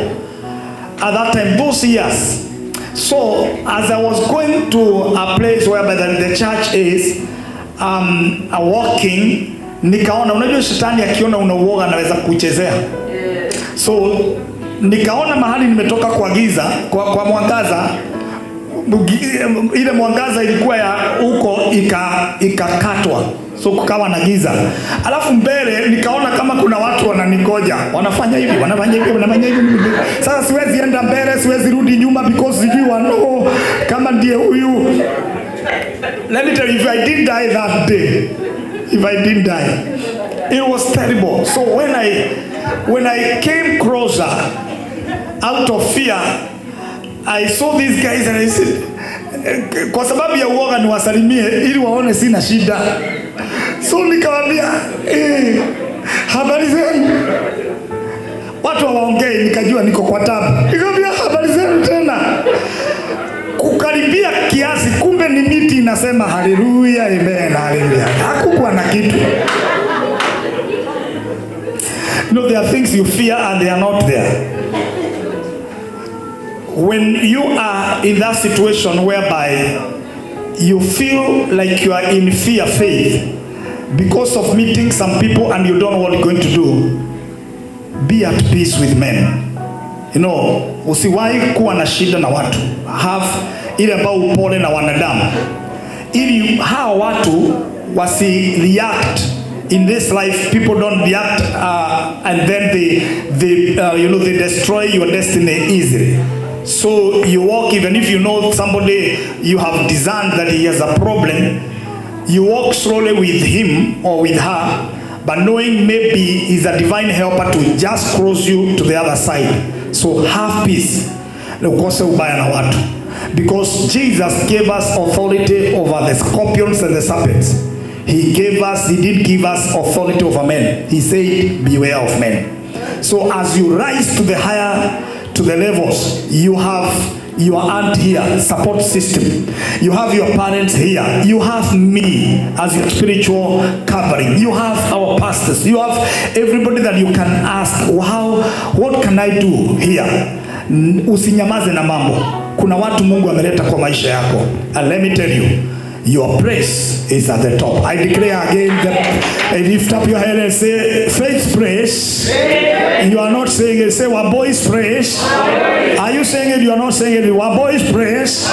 at that time, those years. So, as I was going to a place where the church is, walking, nikaona, unajua shetani akiona unauoga anaweza kuchezea. So nikaona mahali nimetoka kwa giza, kwa mwangaza, ile mwangaza ilikuwa ya huko ikakatwa. So kukawa na giza. Alafu mbele nikaona kama kuna watu wananikoja, wanafanya hivi. Sasa siwezi enda mbele, siwezi rudi nyuma because sijui Wanogo kama ndiye huyu. Let me tell you, if I didn't die that day, it was terrible. So when I came closer, out of fear, I saw these guys and I said, kwa sababu ya uoga niwasalimie ili waone sina shida. So nikawaambia, habari zenu. Watu hawaongei, nikajua niko kwa tabu. Nikamwambia habari zenu tena. Kukaribia kiasi, kumbe ni miti inasema haleluya, amen, haleluya. Hakukuwa na kitu. No, there are things you fear and they are not there. When you are in that situation whereby you feel like you are in fear faith because of meeting some people and you don't know what you're going to do, be at peace with men. You know, usiwahi kuwa na shida na watu. Have ile ambao upole na wanadamu. Ili hao watu wasi react in this life, people don't react and then they destroy your destiny easily. So you walk, even if you know somebody, you have discerned that he has a problem, you walk slowly with him or with her, but knowing maybe he's a divine helper to just cross you to the other side. So have peace. Because Jesus gave us authority over the scorpions and the serpents. He did give us authority over men. He said, beware of men. So as you rise to the levels, you have your aunt here, support system. You have your parents here. You have me as your spiritual covering. You have our pastors. You have everybody that you can ask, wow, what can I do here? Usinyamaze na mambo. Kuna watu Mungu ameleta kwa maisha yako. And let me tell you, your praise is at the top. I declare again, lift up your head and say, faith praise. You are not saying it. Say, Wambui praise. Are you saying it? You are not saying it. Wambui praise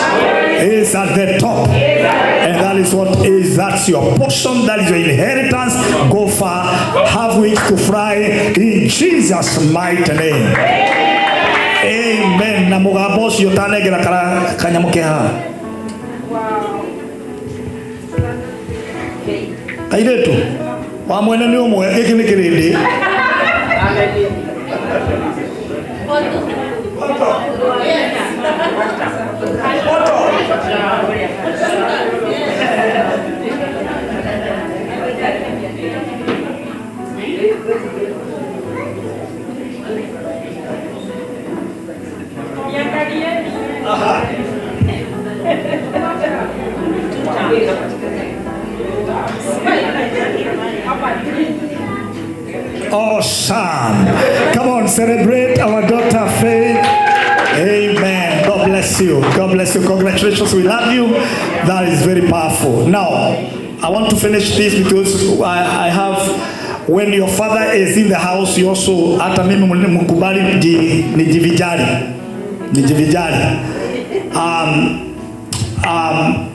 is at the top. And that is what is. That's your portion. That is your inheritance. Go far. Have wings to fly in Jesus' mighty name. Amen. Na mugabos yotane gira kanyamuke ha. Kairetu wa mwene ni umwe giki ni kirindi. Awesome. Come on, celebrate our daughter Faith. Amen. God bless you. God bless you. Congratulations. We love you. That is very powerful. Now, I want to finish this because I have, when your father is in the house, you also, hata mimi mkubali nijivijali.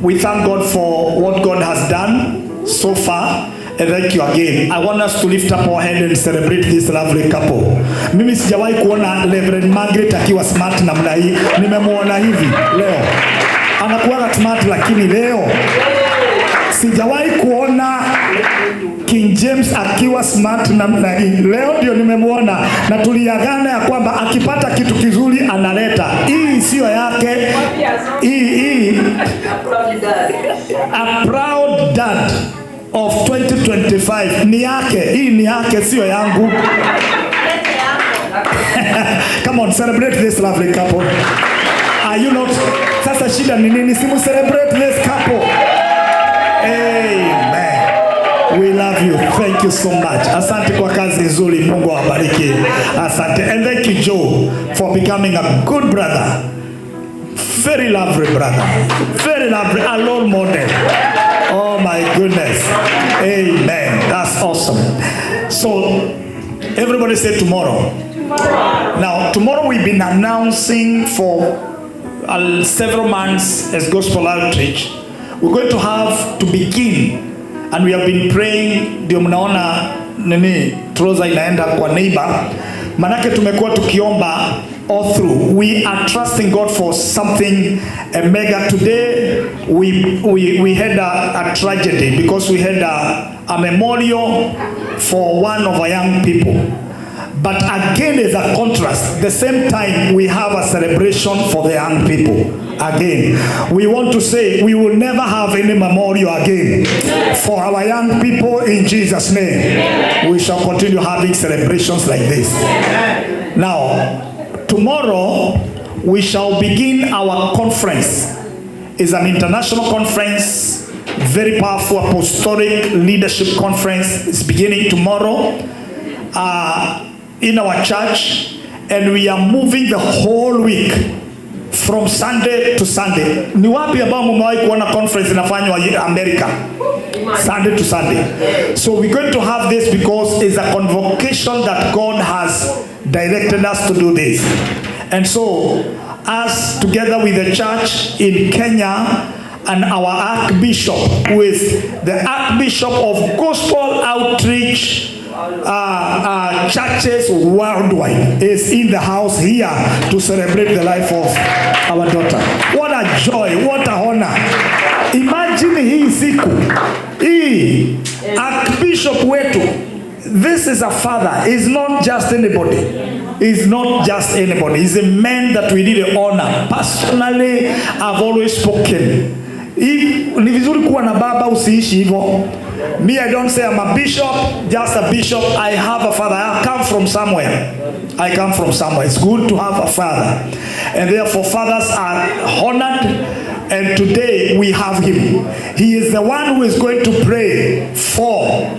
We thank God for what God has done so far. And thank you again. I want us to lift up our hand and celebrate this lovely couple. Mimi sijawahi kuona Reverend Margaret akiwa smart namna hii. Nimemuona hivi leo. Anakuwa smart lakini leo sijawahi kuona King James akiwa smart namna hii. Leo ndio nimemuona na tuliagana ya kwamba akipata kitu kizuri analeta. Hii sio yake. Hii a proud dad of 2025 ni yake. Hii ni yake, sio yangu. Come on, celebrate this lovely couple. Are you not? Sasa shida ni nini? Simu celebrate this couple. Amen. We love you. Thank you so much. Asante kwa kazi nzuri. Mungu awabariki. Asante. And thank you, Joe, for becoming a good brother. Very lovely brother. Very lovely. A role model. Oh my goodness. Amen. That's awesome. So, everybody say tomorrow. Now, tomorrow we've been announcing for several months as Gospel Outreach. We're going to have to begin, and we have been praying, ndio mnaona nini trouser inaenda kwa neighbor. Manake tumekuwa tukiomba all through. We are trusting God for something mega. Today we had a tragedy because we had a memorial for one of our young people. But again, as a contrast, the same time we have a celebration for the young people. Again, we want to say we will never have any memorial again for our young people in Jesus' name. We shall continue having celebrations like this. Now, tomorrow we shall begin our conference. It's an international conference, very powerful apostolic leadership conference. It's beginning tomorrow in our church, and we are moving the whole week from Sunday to Sunday. Ni wapi ambao mmewahi kuona conference inafanywa America? Sunday to Sunday. So we're going to have this because it's a convocation that God has directed us to do this. And so, us together with the church in Kenya and our Archbishop, who is the Archbishop of Gospel Outreach churches worldwide, is in the house here to celebrate the life of our daughter. What a joy, what a honor. Imagine hii siku, hii Archbishop wetu, this is a father. He's not just anybody. He's not just anybody. He's a man that we really honor. Personally, I've always spoken. Ni vizuri kuwa na baba, usiishi hivyo. Me, I don't say I'm a bishop, just a bishop. I have a father. I come from somewhere. I come from somewhere. It's good to have a father. And therefore, fathers are honored. And today we have him. He is the one who is going to pray for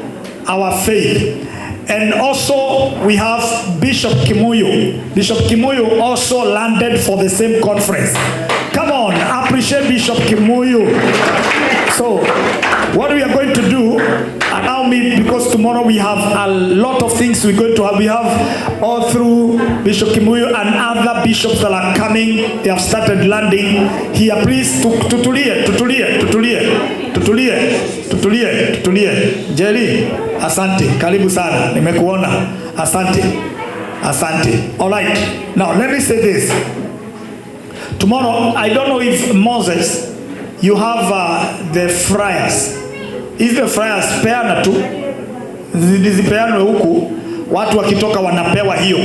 our faith. And also we have Bishop Kimuyu. Bishop Kimuyu also landed for the same conference. Come on, appreciate Bishop Kimuyu. So what we are going to do, allow me, because tomorrow we have a lot of things we're going to have. We have all through Bishop Kimuyu and other bishops that are coming. They have started landing here. Please, tutulie. Jerry, asante, karibu sana, nimekuona. Asante. All right, now let me say this. Tomorrow, I don't know if Moses, you have the friars. Is the friars peana tu, zipeanwe huku, watu wakitoka wanapewa hiyo.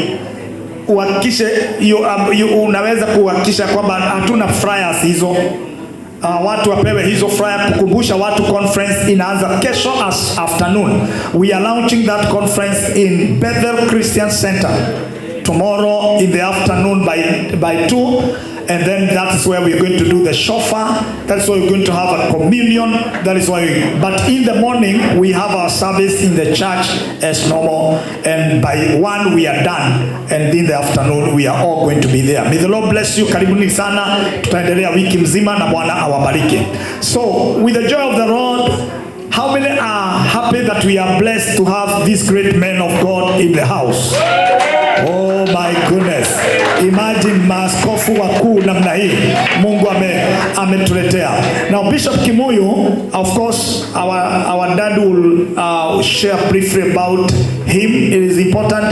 Uhakikishe unaweza kuhakikisha kwamba hatuna friars hizo. Watu wapewe hizo flyer kukumbusha watu conference inaanza kesho afternoon. We are launching that conference in Bethel Christian Center tomorrow in the afternoon by 2, and then that's where we're going to do the shofar. That's why we're going to have a communion. That is why but in the morning we have our service in the church as normal, and by 1 we are done, and in the afternoon we are all going to be there. May the Lord bless you. Karibuni sana, tutaendelea wiki mzima na Bwana awabariki. So with the joy of the Lord, how many are happy that we are blessed to have these great men of God in the house? Oh my goodness. Imagine maaskofu wakuu namna hii Mungu ametuletea. Now Bishop Kimuyu, of course, our dad will share briefly about him. It is important.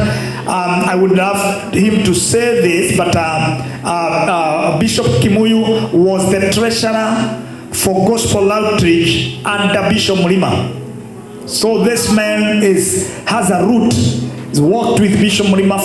I would love him to say this, but Bishop Kimuyu was the treasurer for gospel outreach under Bishop Mulima. So this man has a root. He's worked with Bishop Mulima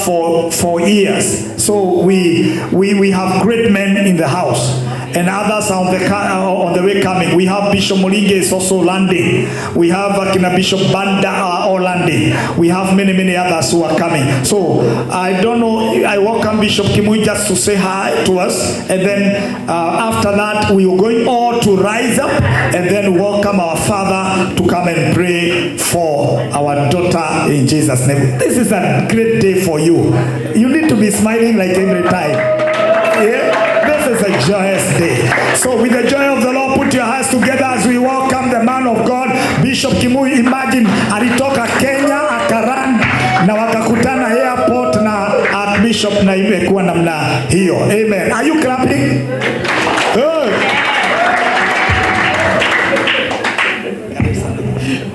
for years. So we have great men in the house, and others are on the way coming. We have Bishop Molinge is also landing. We have Bishop Banda are landing. We have many others who are coming. So I don't know. I welcome Bishop Kimuyu just to say hi to us, and then after that we are going all to rise up and then welcome our father to come and pray for our daughter in Jesus' name. This is a great day for you. You need to be smiling like every time. Yeah? This is a joyous day. So with the joy of the Lord, put your hands together as we welcome the man of God, Bishop Kimuyu. Imagine alitoka Kenya akarun na wakakutana airport na Archbishop na imekuwa namna hiyo. Amen. Are you clapping?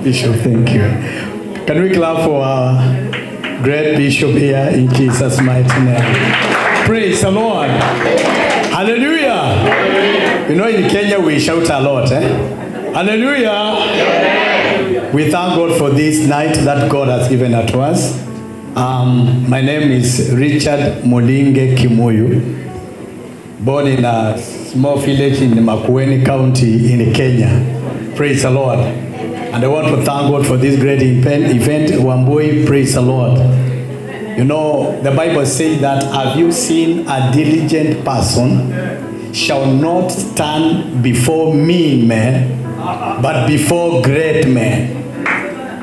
Bishop, thank you. Can we clap for our great bishop here in Jesus' mighty name? Praise the Lord. Hallelujah. You know, in Kenya we shout a lot, eh? Hallelujah. We thank God for this night that God has given to us. My name is Richard Molinge Kimuyu, born in a small village in Makueni County in Kenya. Praise the Lord. And I want to thank God for this great event, Wambui. Praise the Lord. You know, the Bible says that, have you seen a diligent person shall not stand before mean men, but before great men.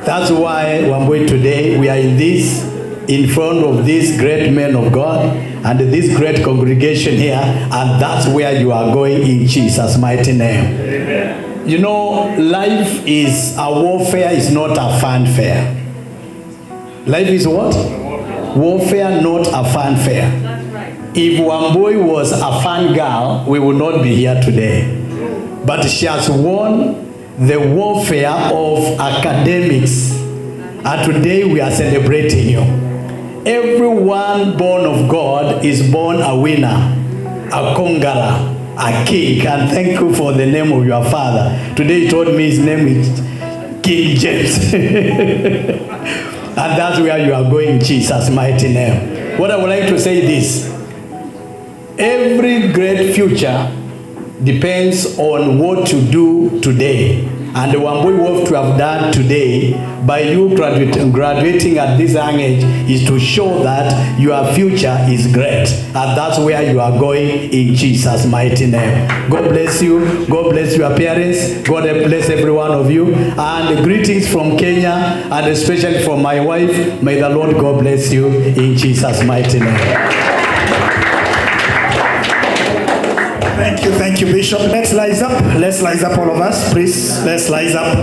That's why Wambui today, we are in front of these great men of God and this great congregation here, and that's where you are going in Jesus' mighty name. Amen. You know, life is a warfare, is not a fanfare. Life is what? Warfare, not a fanfare. That's right. If Wambui was a fan girl, we would not be here today. But she has won the warfare of academics. And today we are celebrating you. Everyone born of God is born a winner, a conqueror, a king. And thank you for the name of your father. Today he told me his name is King James. And that's where you are going in Jesus' mighty name. What I would like to say this. Every great future depends on what you do today. And the Wambui work to have done today by you graduating at this young age is to show that your future is great. And that's where you are going in Jesus' mighty name. God bless you. God bless your parents. God bless every one of you. And greetings from Kenya, and especially from my wife. May the Lord God bless you in Jesus' mighty name. Thank you, Bishop. Let's rise up. Let's rise up, all of us, please. Let's rise up.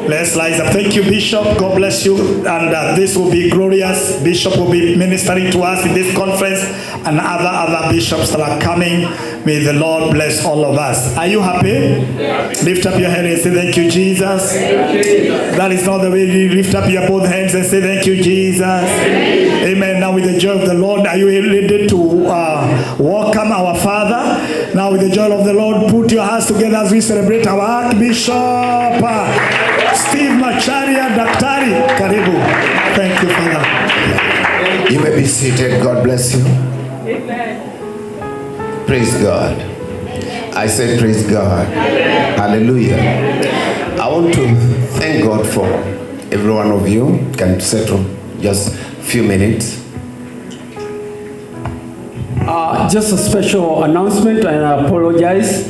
Let's rise up. Thank you, Bishop. God bless you. And this will be glorious. Bishop will be ministering to us in this conference, and other bishops that are coming. May the Lord bless all of us. Are you happy? Yes. Lift up your hand and say, thank you, Jesus. Thank you, Jesus. That is not the way you lift up your both hands and say, thank you, Jesus. Amen. Now with the joy of the Lord, are you ready to welcome our Father? Now with the joy of the Lord, put your hands together as we celebrate our Archbishop Steve Macharia Daktari. Karibu. Thank you, Father. You may be seated. God bless you. Amen. Praise God. I said praise God. Hallelujah. I want to thank God for every one of you. Can settle just a few minutes. just a special announcement, and I apologize.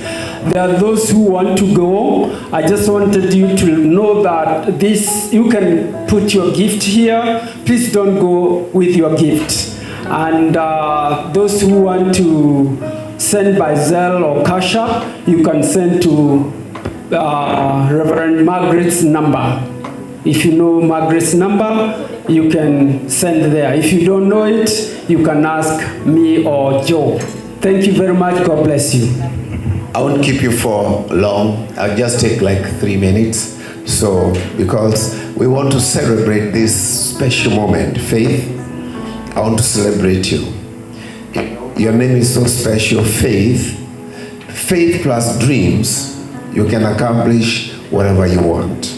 There are those who want to go. I just wanted you to know that this, you can put your gift here. Please don't go with your gift. And those who want to send by Zelle or Cash App, you can send to Reverend Margaret's number. If you know Margaret's number, you can send there. If you don't know it, you can ask me or Joe. Thank you very much. God bless you. I won't keep you for long. I'll just take like 3 minutes. So, because we want to celebrate this special moment. Faith, I want to celebrate you. Your name is so special, Faith. Faith plus dreams, you can accomplish whatever you want.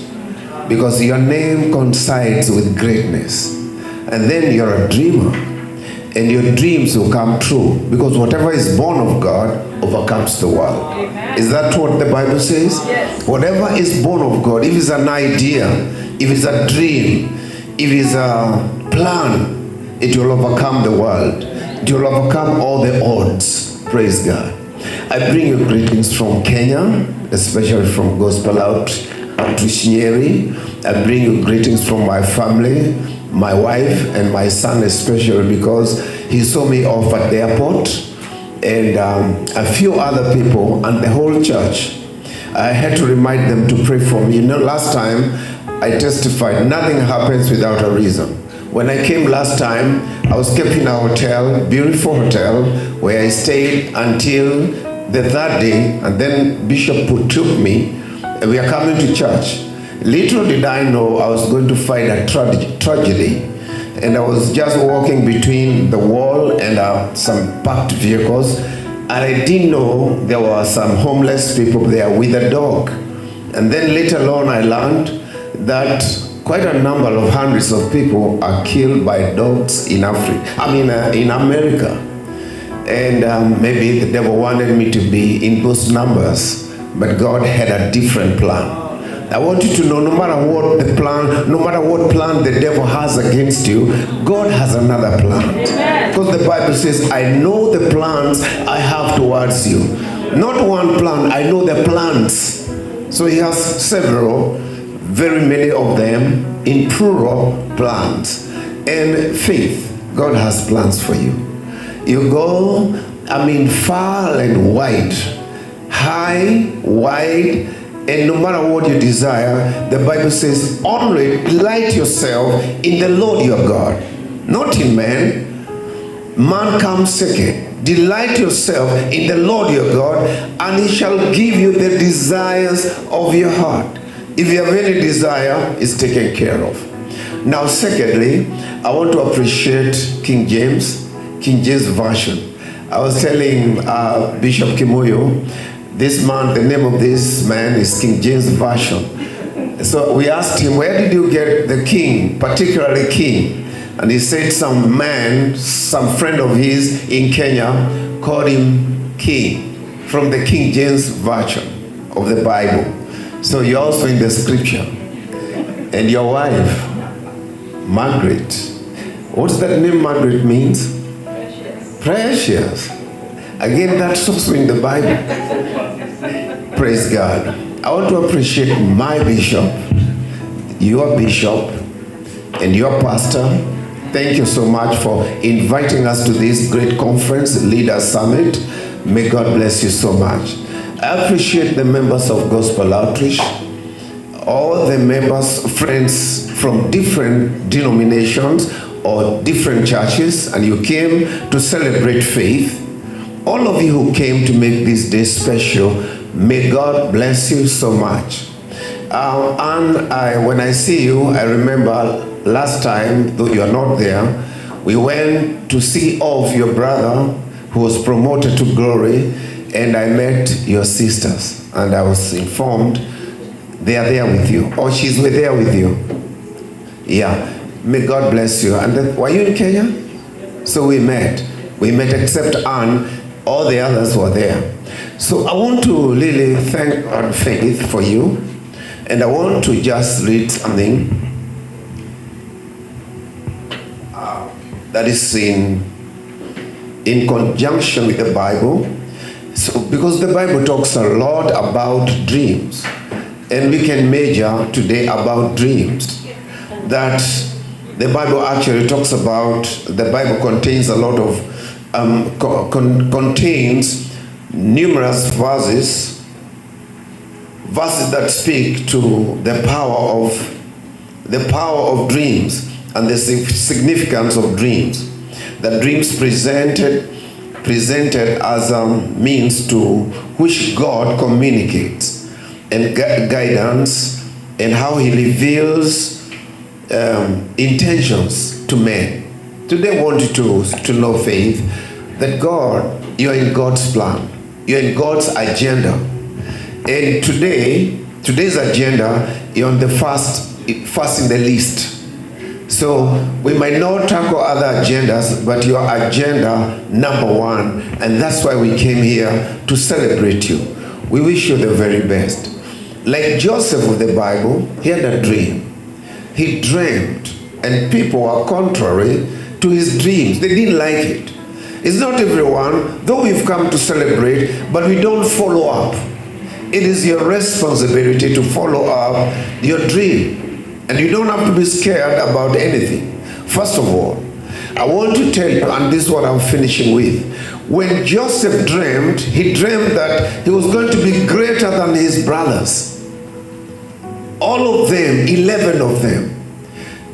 Because your name coincides with greatness. And then you're a dreamer. And your dreams will come true. Because whatever is born of God overcomes the world. Amen. Is that what the Bible says? Yes. Whatever is born of God, if it's an idea, if it's a dream, if it's a plan, it will overcome the world. It will overcome all the odds. Praise God. I bring you greetings from Kenya, especially from Gospel Outreach Nyeri. I bring you greetings from my family, my wife and my son especially, because he saw me off at the airport, and a few other people and the whole church. I had to remind them to pray for me. You know, last time I testified, nothing happens without a reason. When I came last time, I was kept in a hotel, beautiful hotel, where I stayed until the third day, and then Bishop took me, and we are coming to church. Little did I know I was going to fight a tragedy, and I was just walking between the wall and some parked vehicles, and I didn't know there were some homeless people there with a dog. And then later on I learned that quite a number of hundreds of people are killed by dogs in in America. And maybe the devil wanted me to be in those numbers, but God had a different plan. I want you to know, no matter what the plan, no matter what plan the devil has against you, God has another plan. Because the Bible says, I know the plans I have towards you. Not one plan, I know the plans. So he has several, very many of them in plural plans. And faith, God has plans for you. You go, far and wide, high, wide, and no matter what you desire, the Bible says, only delight yourself in the Lord your God, not in man. Man comes second. Delight yourself in the Lord your God, and he shall give you the desires of your heart. If you have any desire, it's taken care of. Now, secondly, I want to appreciate King James Version. I was telling Bishop Kimoyo, this man, the name of this man is King James Version. So we asked him, where did you get the king, particularly king? And he said some man, some friend of his in Kenya called him king from the King James Version of the Bible. So you're also in the scripture. And your wife, Margaret. What's that name Margaret means? Precious. Again, that's also in the Bible. Praise God. I want to appreciate my bishop, your bishop, and your pastor. Thank you so much for inviting us to this great conference, Leaders Summit. May God bless you so much. I appreciate the members of Gospel Outreach, all the members, friends from different denominations or different churches, and you came to celebrate faith. All of you who came to make this day special, may God bless you so much. When I see you, I remember last time, though you are not there, we went to see off your brother who was promoted to glory, and I met your sisters, and I was informed they are there with you, or she's there with you. Yeah, may God bless you. And then, were you in Kenya? So we met except Anne. All the others were there. So I want to really thank God, Faith, for you. And I want to just read something that is in in conjunction with the Bible. So, because the Bible talks a lot about dreams, and we can measure today about dreams. That the Bible actually talks about, the Bible contains a lot of, contains numerous verses that speak to the power of dreams and the significance of dreams. That dreams presented as a means to which God communicates and guidance, and how he reveals intentions to men. Today I want you to know, Faith, that God, you're in God's plan. You're in God's agenda. And today's agenda, you're on the first in the list. So we might not tackle other agendas, but your agenda number one, and that's why we came here to celebrate you. We wish you the very best. Like Joseph of the Bible, he had a dream. He dreamt, and people were contrary to his dreams. They didn't like it. It's not everyone, though we've come to celebrate, but we don't follow up. It is your responsibility to follow up your dream. And you don't have to be scared about anything. First of all, I want to tell you, and this is what I'm finishing with. When Joseph dreamed, he dreamed that he was going to be greater than his brothers. All of them, 11 of them.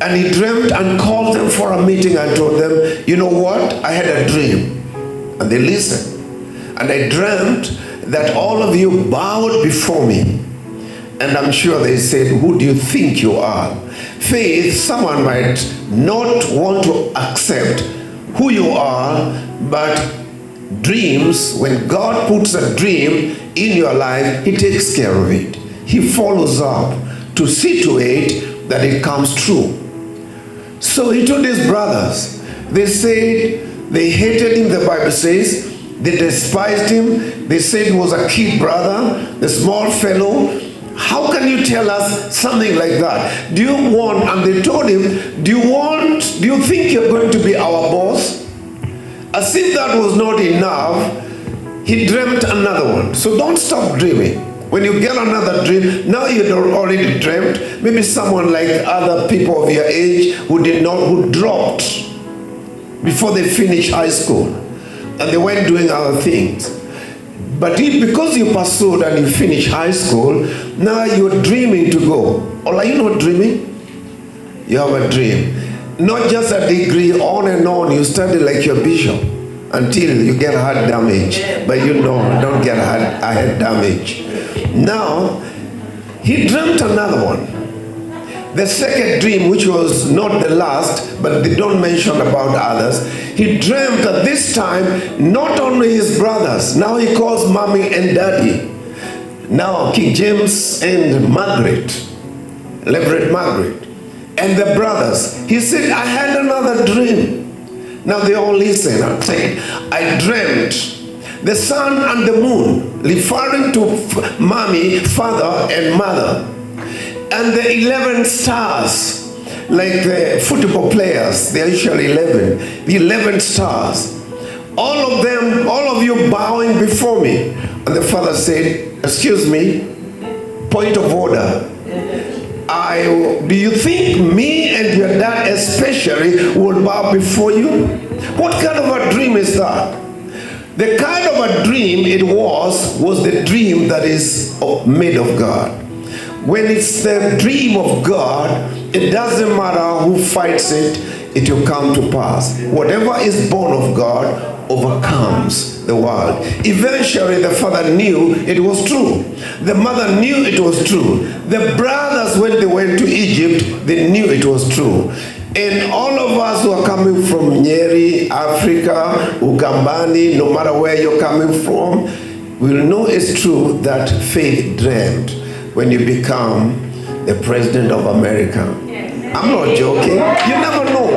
And he dreamed and called them for a meeting and told them, you know what? I had a dream. And they listened. And I dreamt that all of you bowed before me. And I'm sure they said, who do you think you are? Faith, someone might not want to accept who you are, but dreams, when God puts a dream in your life, he takes care of it. He follows up to see to it that it comes true. So he told his brothers, they said they hated him, the Bible says. They despised him. They said he was a kid brother, the small fellow. How can you tell us something like that? Do you want, and they told him, do you think you're going to be our boss? As if that was not enough, he dreamt another one. So don't stop dreaming. When you get another dream, now you'd already dreamt, maybe someone like other people of your age who dropped before they finished high school, and they went doing other things. But because you pursued and you finished high school, now you're dreaming to go. Or are you not dreaming? You have a dream. Not just a degree, on and on. You study like your bishop until you get heart damage. But you know, don't get heart damage. Now, he dreamt another one. The second dream, which was not the last, but they don't mention about others, he dreamt at this time not only his brothers, now he calls mommy and daddy. Now King James and Margaret, Reverend Margaret, and the brothers. He said, I had another dream. Now they all listen and say, I dreamt the sun and the moon, referring to mommy, father, and mother. And the 11 stars, like the football players, they are usually 11. The 11 stars. All of them, all of you bowing before me. And the father said, excuse me, point of order. Do you think me and your dad especially will bow before you? What kind of a dream is that? The kind of a dream it was the dream that is made of God. When it's the dream of God, it doesn't matter who fights it, it will come to pass. Whatever is born of God overcomes the world. Eventually, the father knew it was true. The mother knew it was true. The brothers, when they went to Egypt, they knew it was true. And all of us who are coming from Nyeri, Africa, Ugambani, no matter where you're coming from, will know it's true that faith dreamed when you become the president of America. I'm not joking. You never know.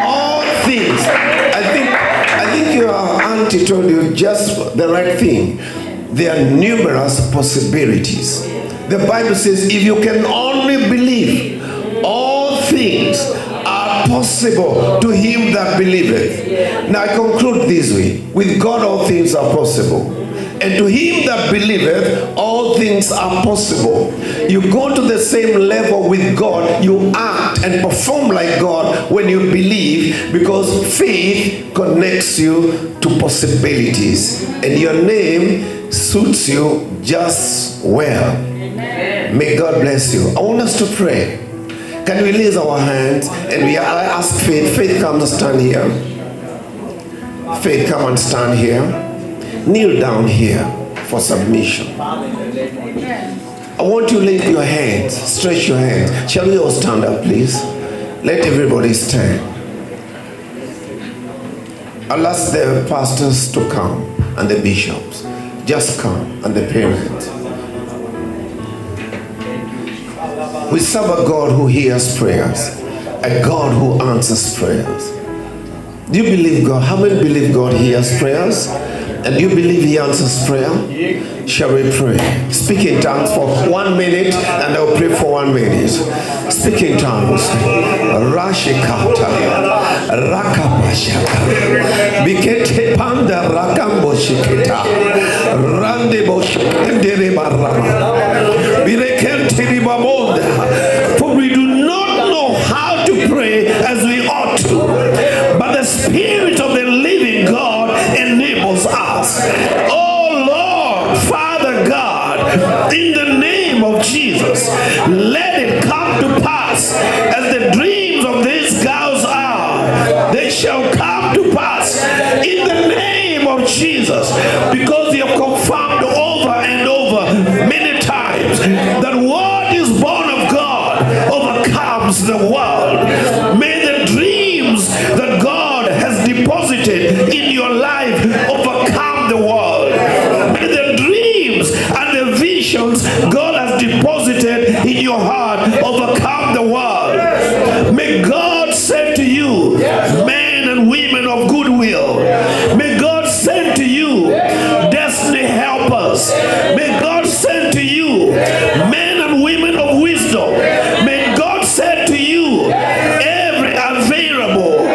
All things. I think your auntie told you just the right thing. There are numerous possibilities. The Bible says if you can only believe, all things are possible to him that believeth. Now I conclude this way. With God all things are possible. And to him that believeth, all things are possible. You go to the same level with God, you act and perform like God when you believe, because faith connects you to possibilities. And your name suits you just well. May God bless you. I want us to pray. Can we raise our hands and I ask Faith? Faith, come and stand here. Faith, come and stand here. Kneel down here for submission. I want you to lift your hands, stretch your hands. Shall we all stand up, please? Let everybody stand. I'll ask the pastors to come and the bishops. Just come, and the parents. We serve a God who hears prayers, a God who answers prayers. Do you believe God? How many believe God hears prayers? And do you believe he answers prayer? Shall we pray? Speak in tongues for 1 minute, and I'll pray for 1 minute. Speak in tongues. Rashikata, Rakapashaka, Bikete Panda Rakamboshikita, Randeboshikendere Barama, Birekentiri Bamonda. For we do not know how to pray as we ought to, but the Spirit of the living God enables us. Oh Lord, Father God, in the name of Jesus, let it come to pass as the dreams of these girls are. They shall come to pass in the name of Jesus, because you have confirmed over and over many times that what is born of God overcomes the world. May the dreams that God has deposited in your life overcome the world. May the dreams and the visions God has deposited in your heart overcome the world. May God send to you men and women of goodwill. May God send to you destiny helpers. May God send to you men and women of wisdom. May God send to you every available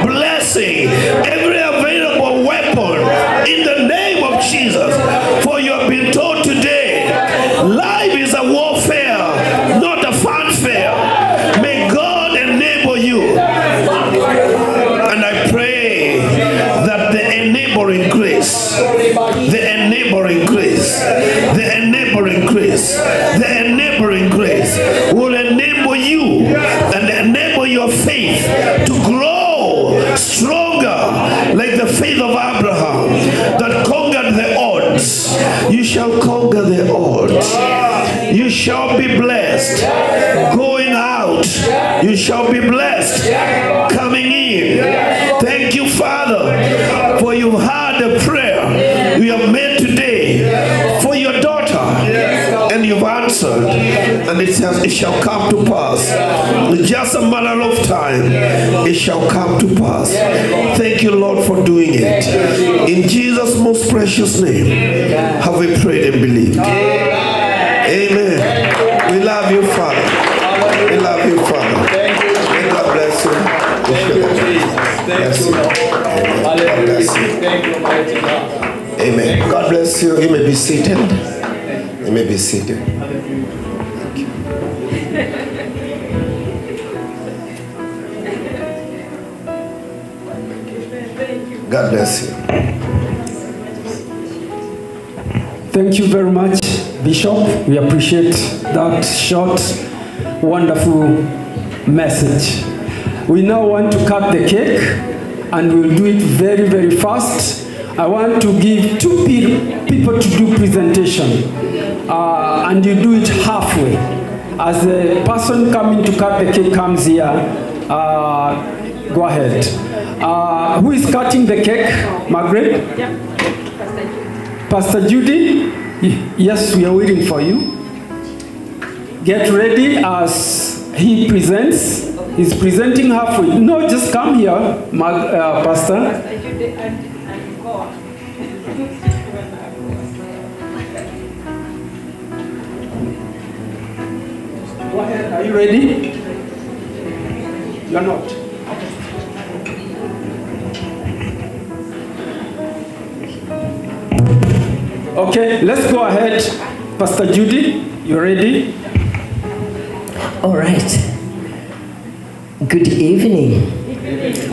blessing, every available weapon in the name of Jesus. For you have been told today, life is a warfare, not a fanfare. May God enable you. And I pray that the enabling grace, the enabling grace, the enabling grace, the enabling grace will enable you and enable your faith to grow stronger like the faith of Abraham that conquered the odds. You shall conquer the odds. You shall be blessed going out. You shall be blessed coming in. Thank you, Father, for you've heard the prayer we have made today for your daughter, and you've answered, and it shall come to pass. In just a matter of time, it shall come to pass. Thank you, Lord, for doing it. In Jesus' most precious name, have we prayed and believed. Amen. We love you, Father. We love you, Father. May God bless you. Bless you. God bless you. Amen. God bless you. You may be seated. You may be seated. Thank you. God bless you. Thank you very much, Bishop. We appreciate that short, wonderful message. We now want to cut the cake, and we'll do it very, very fast. I want to give two people to do presentation, and you do it halfway. As the person coming to cut the cake comes here, go ahead. Who is cutting the cake? Margaret? Yeah. Pastor Judy? Yes, we are waiting for you. Get ready as he presents. He's presenting halfway. No, just come here, Pastor. Go ahead. Are you ready? You're not. Okay, let's go ahead. Pastor Judy, you ready? All right. Good evening.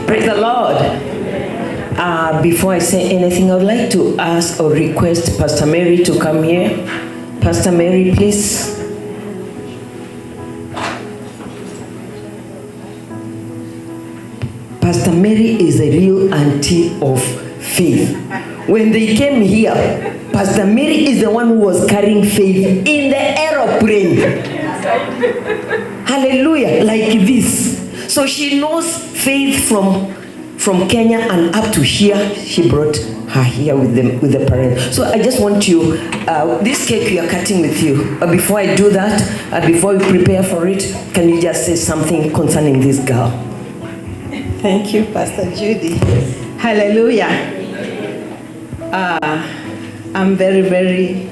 Praise the Lord. Before I say anything, I would like to ask or request Pastor Mary to come here. Pastor Mary, please. Pastor Mary is a real auntie of faith. When they came here, Pastor Mary is the one who was carrying faith in the aeroplane. Hallelujah, like this. So she knows faith from Kenya and up to here. She brought her here with the parents. So I just want you, this cake we are cutting with you. But before I do that, before we prepare for it, can you just say something concerning this girl? Thank you, Pastor Judy. Hallelujah. I'm very, very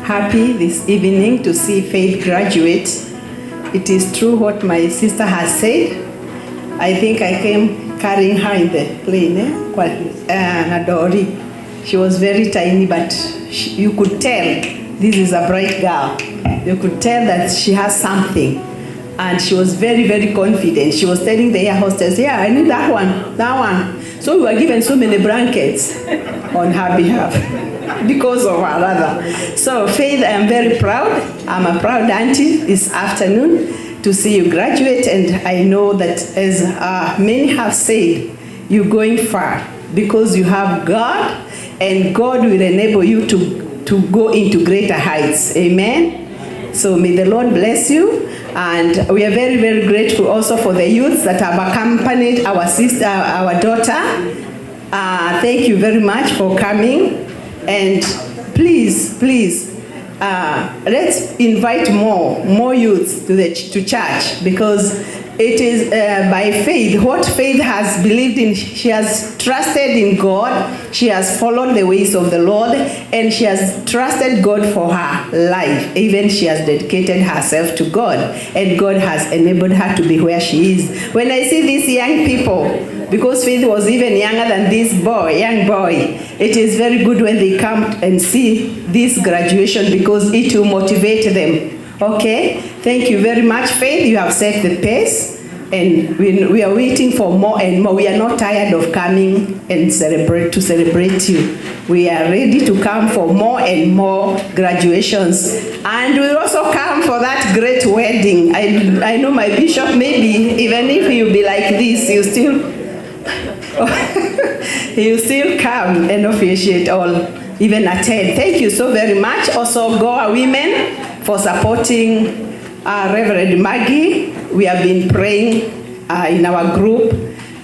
happy this evening to see Faith graduate. It is true what my sister has said. I think I came carrying her in the plane, Nadori. She was very tiny, but you could tell this is a bright girl. You could tell that she has something. And she was very, very confident. She was telling the air hostess, yeah, I need that one. So we were given so many blankets on her behalf because of her mother. So Faith, I am very proud. I'm a proud auntie this afternoon to see you graduate. And I know that as many have said, you're going far because you have God and God will enable you to go into greater heights. Amen. So may the Lord bless you. And we are very, very grateful also for the youths that have accompanied our sister, our daughter. Thank you very much for coming. And please, let's invite more youths to church, because it is by faith, what Faith has believed in. She has trusted in God. She has followed the ways of the Lord, and she has trusted God for her life. Even she has dedicated herself to God, and God has enabled her to be where she is. When I see these young people, because Faith was even younger than this young boy, it is very good when they come and see this graduation, because it will motivate them. Okay, thank you very much, Faith. You have set the pace, and we are waiting for more and more. We are not tired of coming and celebrate you. We are ready to come for more and more graduations, and we'll also come for that great wedding. I know my bishop, maybe even if you'll be like this, you still come and officiate all, even attend. Thank you so very much. Also, Goa Women for supporting Reverend Maggie. We have been praying in our group,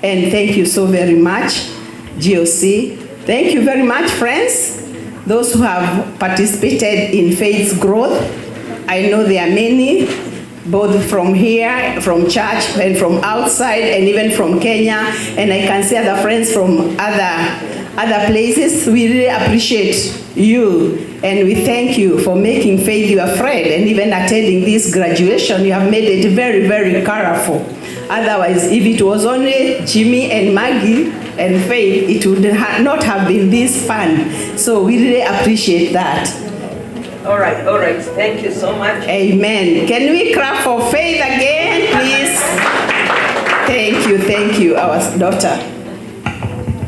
and thank you so very much, GOC. Thank you very much, friends, those who have participated in Faith's growth. I know there are many, both from here, from church, and from outside, and even from Kenya, and I can see other friends from other places. We really appreciate you, and we thank you for making Faith your friend, and even attending this graduation. You have made it very, very colorful. Otherwise, if it was only Jimmy and Maggie and Faith, it would not have been this fun. So we really appreciate that. All right. Thank you so much. Amen. Can we clap for Faith again, please? Thank you, our daughter.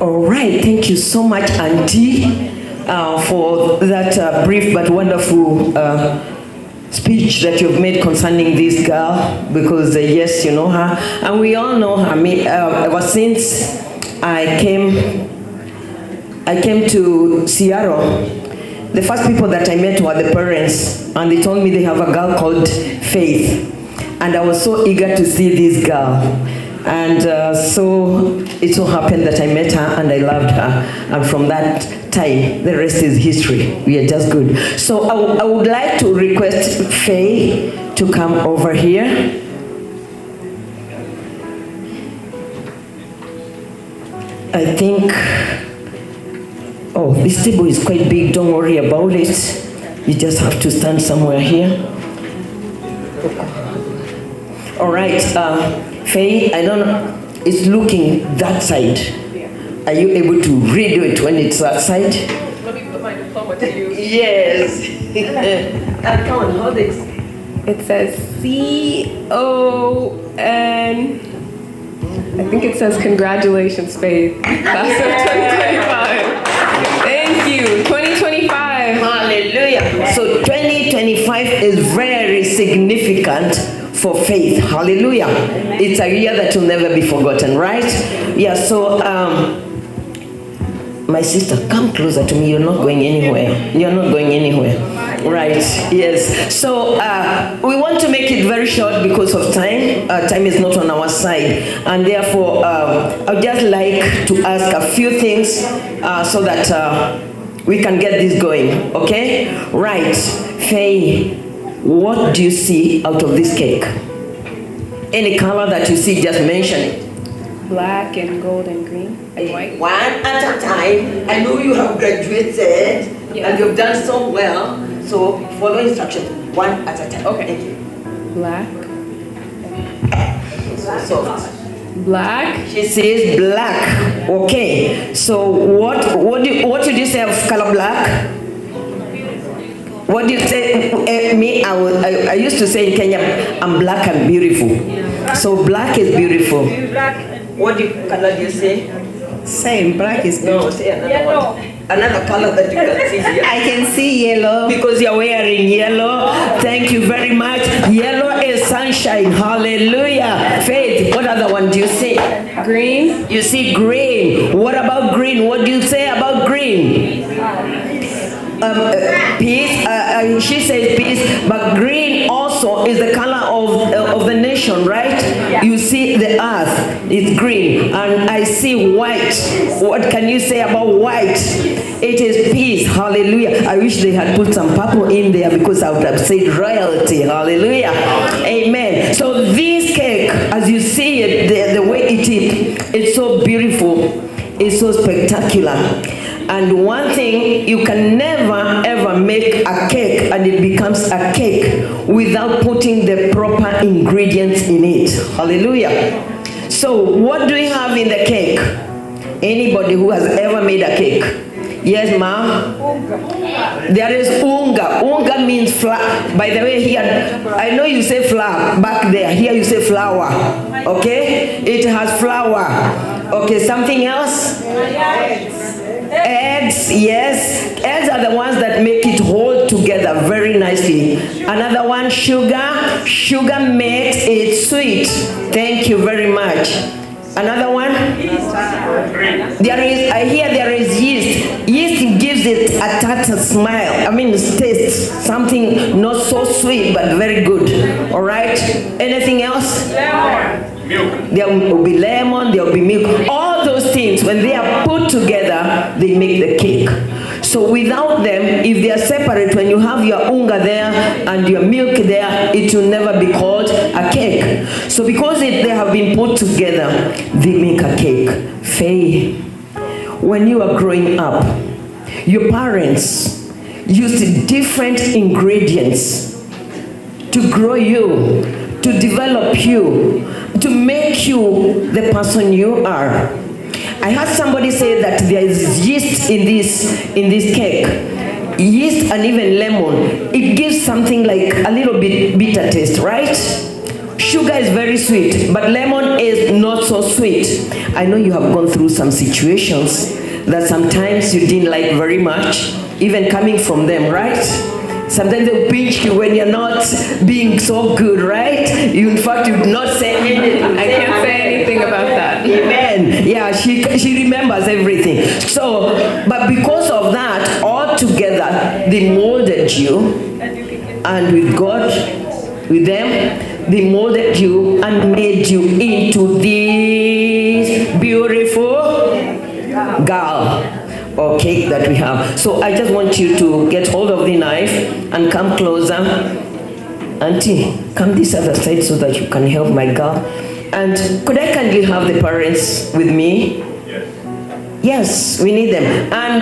All right, thank you so much, Auntie, for that brief but wonderful speech that you've made concerning this girl, because yes, you know her, and we all know her. Ever since I came to Seattle, the first people that I met were the parents, and they told me they have a girl called Faith, and I was so eager to see this girl. And so it so happened that I met her and I loved her. And from that time, the rest is history. We are just good. So I would like to request Faye to come over here. I think, this table is quite big. Don't worry about it. You just have to stand somewhere here. All right. Faye, I don't know, it's looking that side. Are you able to redo it when it's that side? Let me put my diploma What do you? Yes. Come on, hold this. It says CON. I think it says congratulations, Faith. Class of 2025. Thank you. 2025. Hallelujah. So 2025 is very significant for Faith. Hallelujah. It's a year that will never be forgotten, right? Yeah, so my sister, come closer to me. You're not going anywhere. You're not going anywhere. Right, yes. So we want to make it very short because of time. Time is not on our side. And therefore, I'd just like to ask a few things so that we can get this going, okay? Right. Faye, what do you see out of this cake? Any color that you see, just mention it. Black and gold and green and white. One at a time. I know you have graduated and you've done so well. So follow instructions one at a time. Okay. Thank you. Black. Soft. Black. She says black. Okay. So what did you say of color black? What do you say? I used to say in Kenya, I'm black and beautiful. So black is beautiful. What color do you say? Same, black is beautiful. No, say another one. Another color that you can see here. I can see yellow. Because you're wearing yellow. Thank you very much. Yellow is sunshine. Hallelujah. Faith, what other one do you see? Green. You see green. What about green? What do you say about green? Peace. She says peace, but green also is the color of the nation, right? Yeah. You see the earth is green, and I see white. What can you say about white? It is peace. Hallelujah. I wish they had put some purple in there because I would have said royalty. Hallelujah. Amen. So this cake, as you see it, the way it is, it's so beautiful. It's so spectacular. And one thing, you can never ever make a cake and it becomes a cake without putting the proper ingredients in it. Hallelujah. So what do we have in the cake? Anybody who has ever made a cake? Yes, ma'am? There is unga. Unga means flour. By the way, here, I know you say flour back there. Here you say flour. Okay? It has flour. Okay, something else? Eggs, yes. Eggs are the ones that make it hold together very nicely. Another one, sugar. Sugar makes it sweet. Thank you very much. Another one? I hear there is yeast. Yeast gives it a tartar smile. I mean, taste something not so sweet, but very good. All right? Anything else? Milk. There will be lemon, there will be milk. All those things, when they are put together, they make the cake. So without them, if they are separate, when you have your unga there and your milk there, it will never be called a cake. So because they have been put together, they make a cake. Faye, when you are growing up, your parents used different ingredients to grow you, to develop you, to make you the person you are. I heard somebody say that there is yeast in this cake. Yeast and even lemon. It gives something like a little bit bitter taste, right? Sugar is very sweet, but lemon is not so sweet. I know you have gone through some situations that sometimes you didn't like very much, even coming from them, right? Sometimes they'll pinch you when you're not being so good, right? You, in fact, you would not say anything. I can't say anything about that. Amen. Yeah, she remembers everything. So, but because of that, all together, they molded you. And with God, with them, they molded you and made you into this beautiful girl or cake that we have. So I just want you to get hold of the knife and come closer. Auntie, come this other side so that you can help my girl. And could I kindly have the parents with me? Yes, we need them. And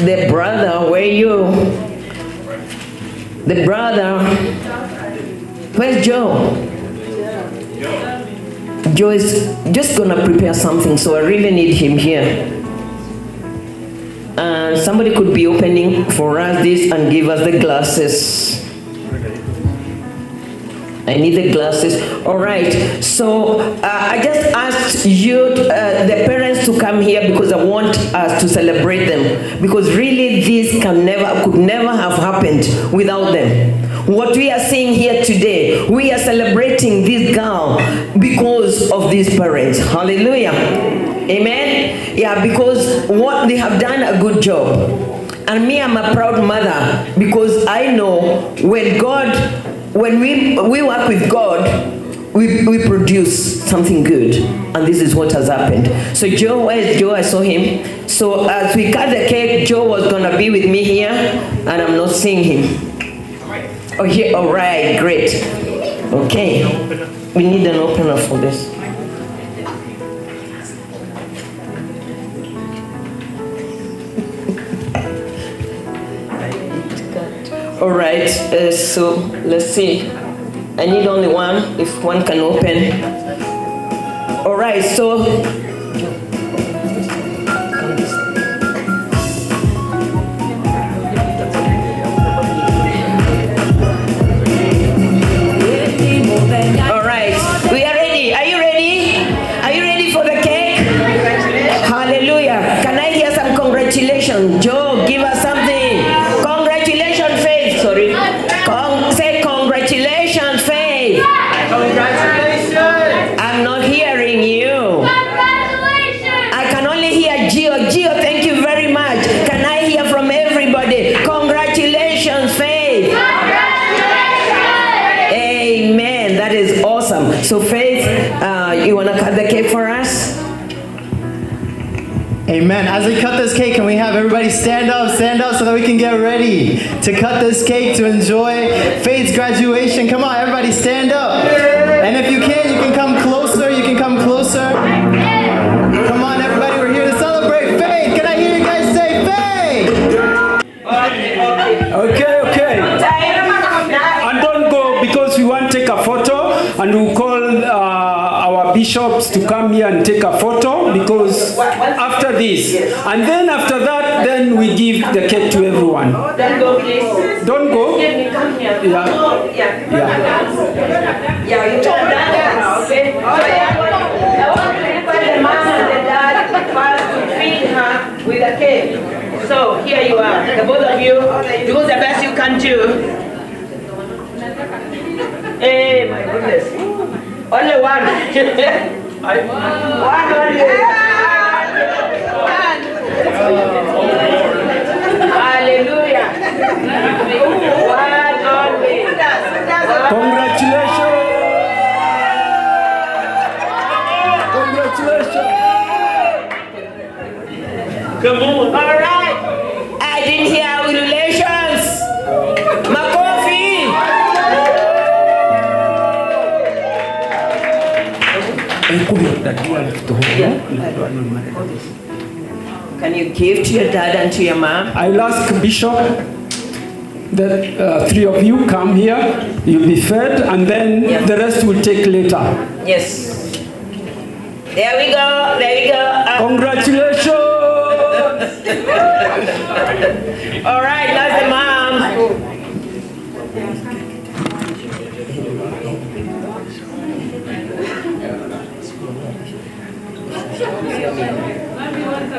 the brother, where are you? The brother, where's Joe? Joe is just gonna prepare something, so I really need him here. And somebody could be opening for us this and give us the glasses. I need the glasses. All right. So I just asked you, the parents, to come here because I want us to celebrate them. Because really, this could never have happened without them. What we are seeing here today, we are celebrating this girl because of these parents. Hallelujah. Amen. Yeah, because what they have done a good job. And me, I'm a proud mother because I know when we work with God, we produce something good. And this is what has happened. So Joe, where's Joe? I saw him. So as we cut the cake, Joe was going to be with me here, and I'm not seeing him. Oh, here. All right, great. Okay. We need an opener for this. All right, so let's see. I need only one, if one can open. All right, so all right, we are ready. Are you ready? Are you ready for the cake? Hallelujah. Can I hear some congratulations? Joe, give us something. Congratulations, Faith. Sorry. Say congratulations, Faith. Congratulations. I'm not hearing you. Congratulations. I can only hear Gio. Gio, thank you very much. Can I hear from everybody? Congratulations, Faith. Congratulations. Amen. That is awesome. So, Faith, you want to cut the cake for us? Amen. As we cut this cake, can we have everybody stand up so that we can get ready to cut this cake to enjoy Faith's graduation. Come on, everybody stand up. And if you can come closer. You can come closer. Come on, everybody, we're here to celebrate Faith. Can I hear you guys say Faith? Okay. And don't go, because we want to take a photo, and we'll call our bishops to come here and take a photo, because after this, and then after that, then we give the cake to everyone. Don't go, please. Don't go. Yeah, you turn down, okay? I want to invite the mom and the dad first to feed her with a cake. So here you are, the both of you. Do the best you can do. Hey, my goodness. Only one. One only. Hallelujah. One only. Congratulations. Come on. All right. I didn't hear relations. Makofi. Can you give to your dad and to your mom? I'll ask Bishop that three of you come here, you'll be fed, and then the rest will take later. Yes. There we go. Congratulations. All right, that's the mom.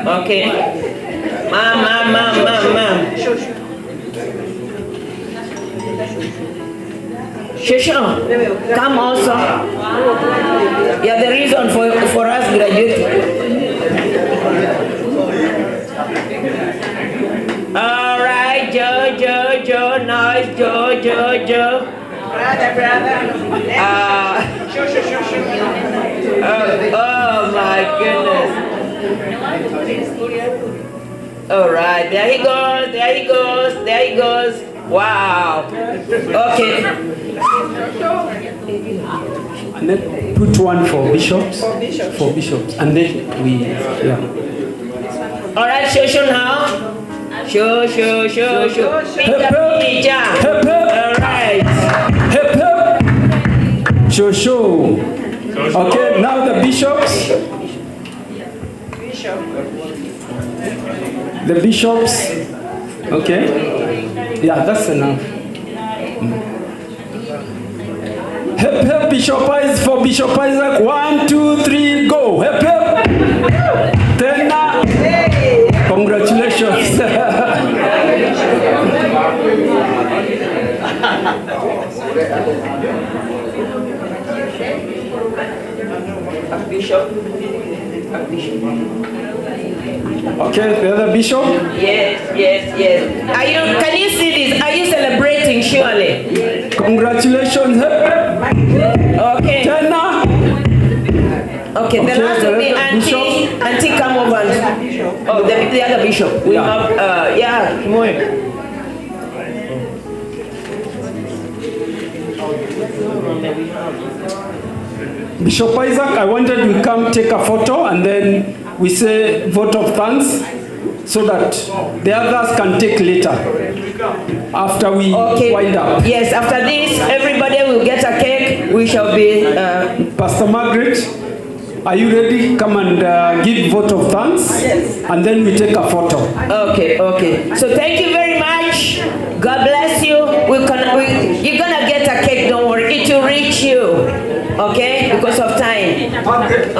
Okay. Mom. Shusho, come also. Yeah, the reason for us graduating. All right, Joe, nice, Joe. Brother. Oh my goodness. All right, there he goes. Wow. Okay. And then put one for bishops. And then we, All right, show now. Show. Pizza. All right. Show. Okay, now the bishops. the bishops. Okay? Yeah, that's enough. Hep, hep, Bishop Isaac, for Bishop Isaac. 1, 2, 3, go. Hep, hep. Tena. Congratulations. Bishop. Okay, the other bishop? Yes. Can you see this? Are you celebrating surely? Congratulations. Okay. Tena. Okay, the last will be Auntie. Auntie, come over. Oh, the other bishop. We have, come on. Bishop Isaac, I wanted we come take a photo and then we say vote of thanks so that the others can take later after we wind up. Yes, after this, everybody will get a cake. We shall be... Pastor Margaret, are you ready? Come and give vote of thanks. Yes. And then we take a photo. Okay. So thank you very much. God bless you. You're gonna get a cake, don't worry. It will reach you. Okay, because of time.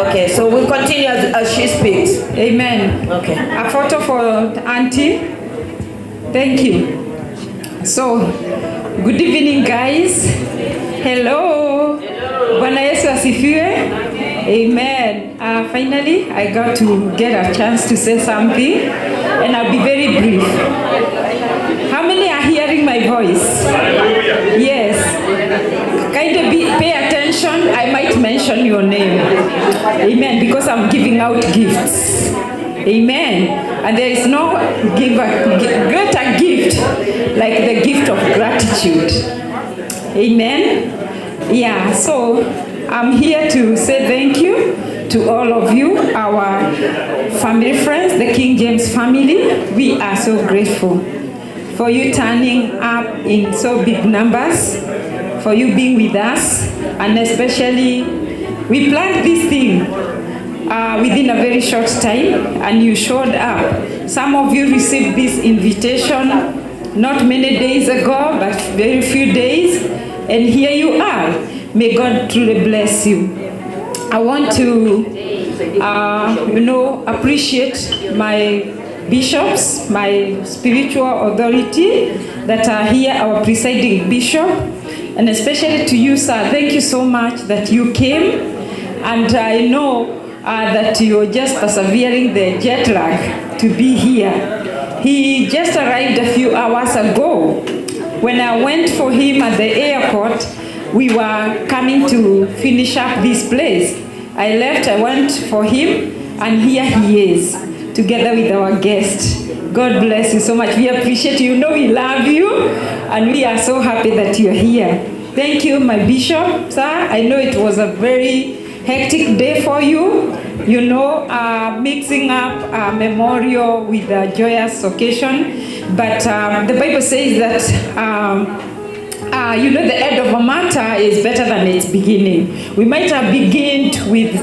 Okay, so we'll continue as she speaks. Amen. Okay. A photo for Auntie. Thank you. So, good evening, guys. Hello. Bwana Yesu asifiwe. Amen. Finally, I got to get a chance to say something, and I'll be very brief. How many are hearing my voice? Yes. Kind of pay attention. I might mention your name. Amen. Because I'm giving out gifts. Amen. And there is no greater gift like the gift of gratitude. Amen. Yeah. So I'm here to say thank you to all of you, our family friends, the King James family. We are so grateful for you turning up in so big numbers, for you being with us, and especially we planned this thing within a very short time, and you showed up. Some of you received this invitation not many days ago, but very few days, and here you are. May God truly bless you. I want to, appreciate my bishops, my spiritual authority that are here, our presiding bishop, and especially to you, sir. Thank you so much that you came, and I know that you're just persevering the jet lag to be here. He just arrived a few hours ago. When I went for him at the airport, we were coming to finish up this place. I left, I went for him, and here he is, together with our guest. God bless you so much. We appreciate you. You know we love you, and we are so happy that you're here. Thank you, my bishop, sir. I know it was a very hectic day for you. Mixing up a memorial with a joyous occasion. But the Bible says that the end of a matter is better than its beginning. We might have begun with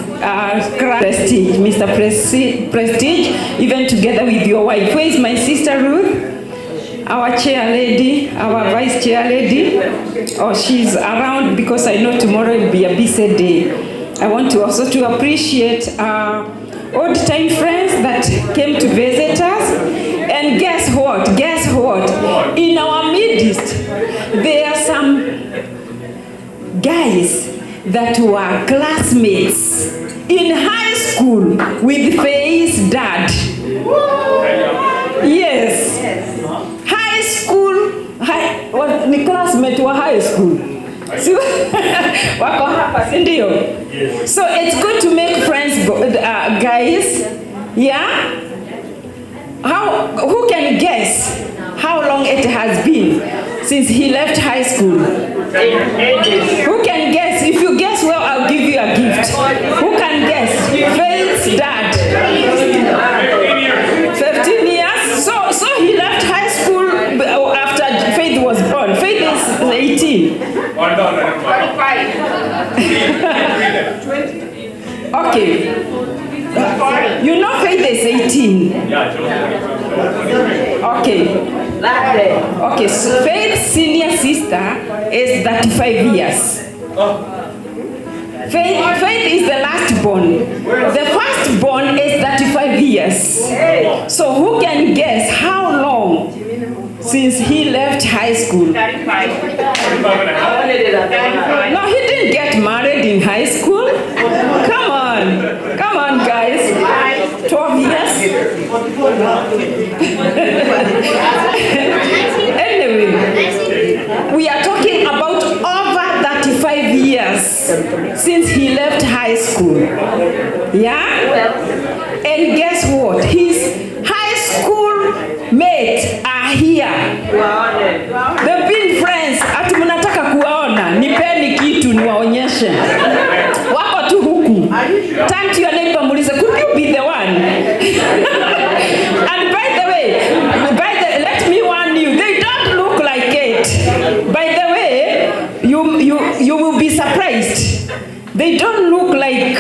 Prestige, Mr. Prestige, even together with your wife. Where is my sister Ruth? Our chair lady, our vice chair lady. Oh, she's around because I know tomorrow will be a busy day. I want to also to appreciate old time friends that came to visit us. And guess what? In our midst, there are some guys that were classmates in high school with Faye's dad. Yes. High school, the classmate were high school. Wako hapa, si ndio? So it's good to make friends, guys. Yeah? Who can guess how long it has been since he left high school? Who can guess? If you guess well, I'll give you a gift. Who can guess? Faith's dad. 15 years. So he left high school after Faith was born. Faith is 18. Okay. You know Faith is 18. Okay. Okay, so Faith's senior sister is 35 years. Faith is the last born. The first born is 35 years. So who can guess how long since he left high school? No, he didn't get married in high school. Come on, guys. 12 years. Anyway, we are talking about over 35 years since he left high school. Yeah? And guess what? His high school mates are here. They've been friends. Ati mnataka kuwaona, nipeni kitu niwaonyeshe. Wako tu huku. Turn to your neighbor, muulize, could you be the one? And by the way, let me warn you, they don't look like it. By the way, you will be surprised. They don't look like,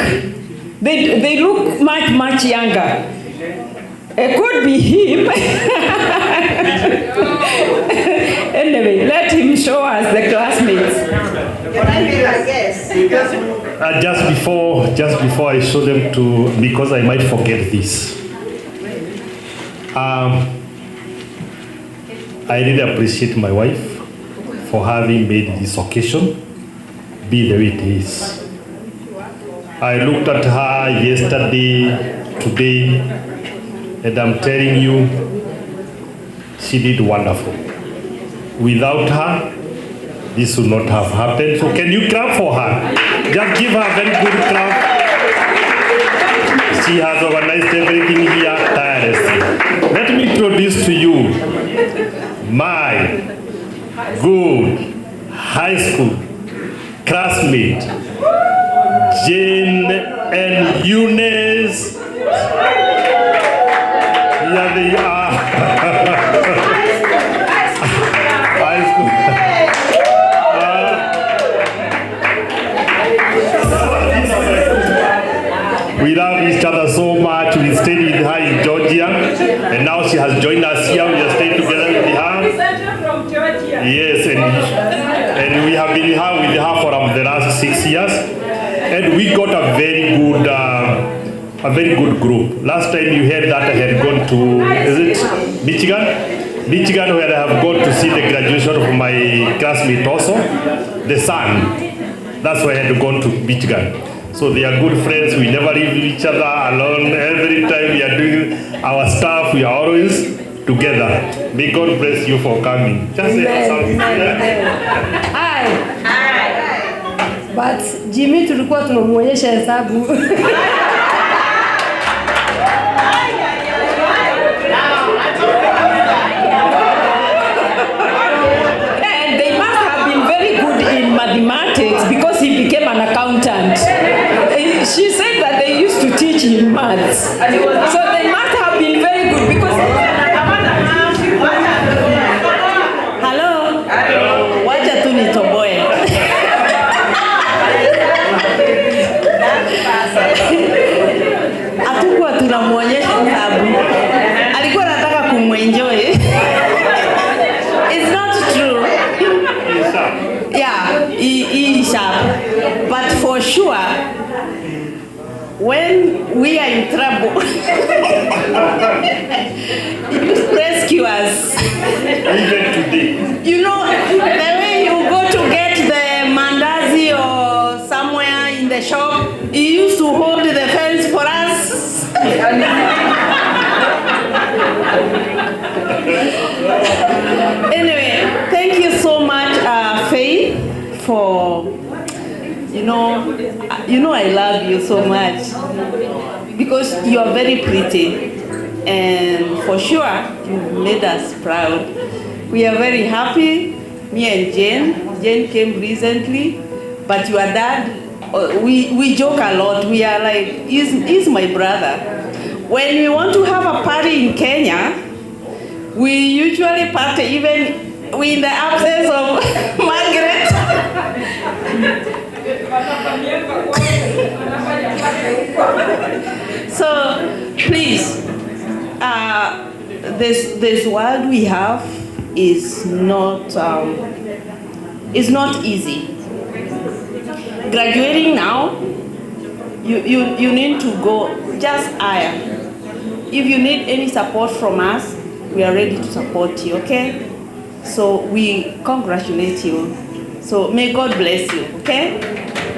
they look much younger. It could be him. Anyway, let him show us the classmates. Just before I show them to, because I might forget this. I really appreciate my wife for having made this occasion be the way it is. I looked at her yesterday, today, and I'm telling you, she did wonderful. Without her, this would not have happened. So can you clap for her? Just give her a very good clap. She has organized everything here tirelessly. Let me introduce to you my good high school classmate, Jane and Eunice. Here they are. High school. We love each other so much. We stayed with her in Georgia, and now she has joined us here. We have stayed together with her. From Georgia. Yes, and we have been with her for the last 6 years, and we got a very good group. Last time you heard that I had gone to, is it Michigan? Michigan, where I have gone to see the graduation of my classmate also, the son. That's why I had gone to Michigan. So they are good friends. We never leave each other alone. Every time we are doing our stuff, we are always together. May God bless you for coming. Just say something. Hi. But Jimmy tulikuwa tunamuonyesha hesabu. And they must have been very good in mathematics because he became an accountant. She said that they used to teach him maths. So they must have been very good because... Hello? Wacha tu nitoboe. Hatukuwa tunamuonyesha hesabu. Alikuwa anataka kumuenjoy. It's not true. Yeah, he is sharp. But for sure, when we are in trouble, he will rescue us. Even today. You know, the way you go to get the mandazi or somewhere in the shop, he used to hold the fence for us. Anyway, thank you so much, Faith, for, you know I love you so much because you are very pretty, and for sure you made us proud. We are very happy. Me and Jane came recently, but your dad, we joke a lot. We are like, he's my brother. When we want to have a party in Kenya, we usually party even in the absence of Margaret. So please, this world we have is not easy. Graduating now, you need to go just higher. If you need any support from us, we are ready to support you, okay? So we congratulate you. So may God bless you, okay?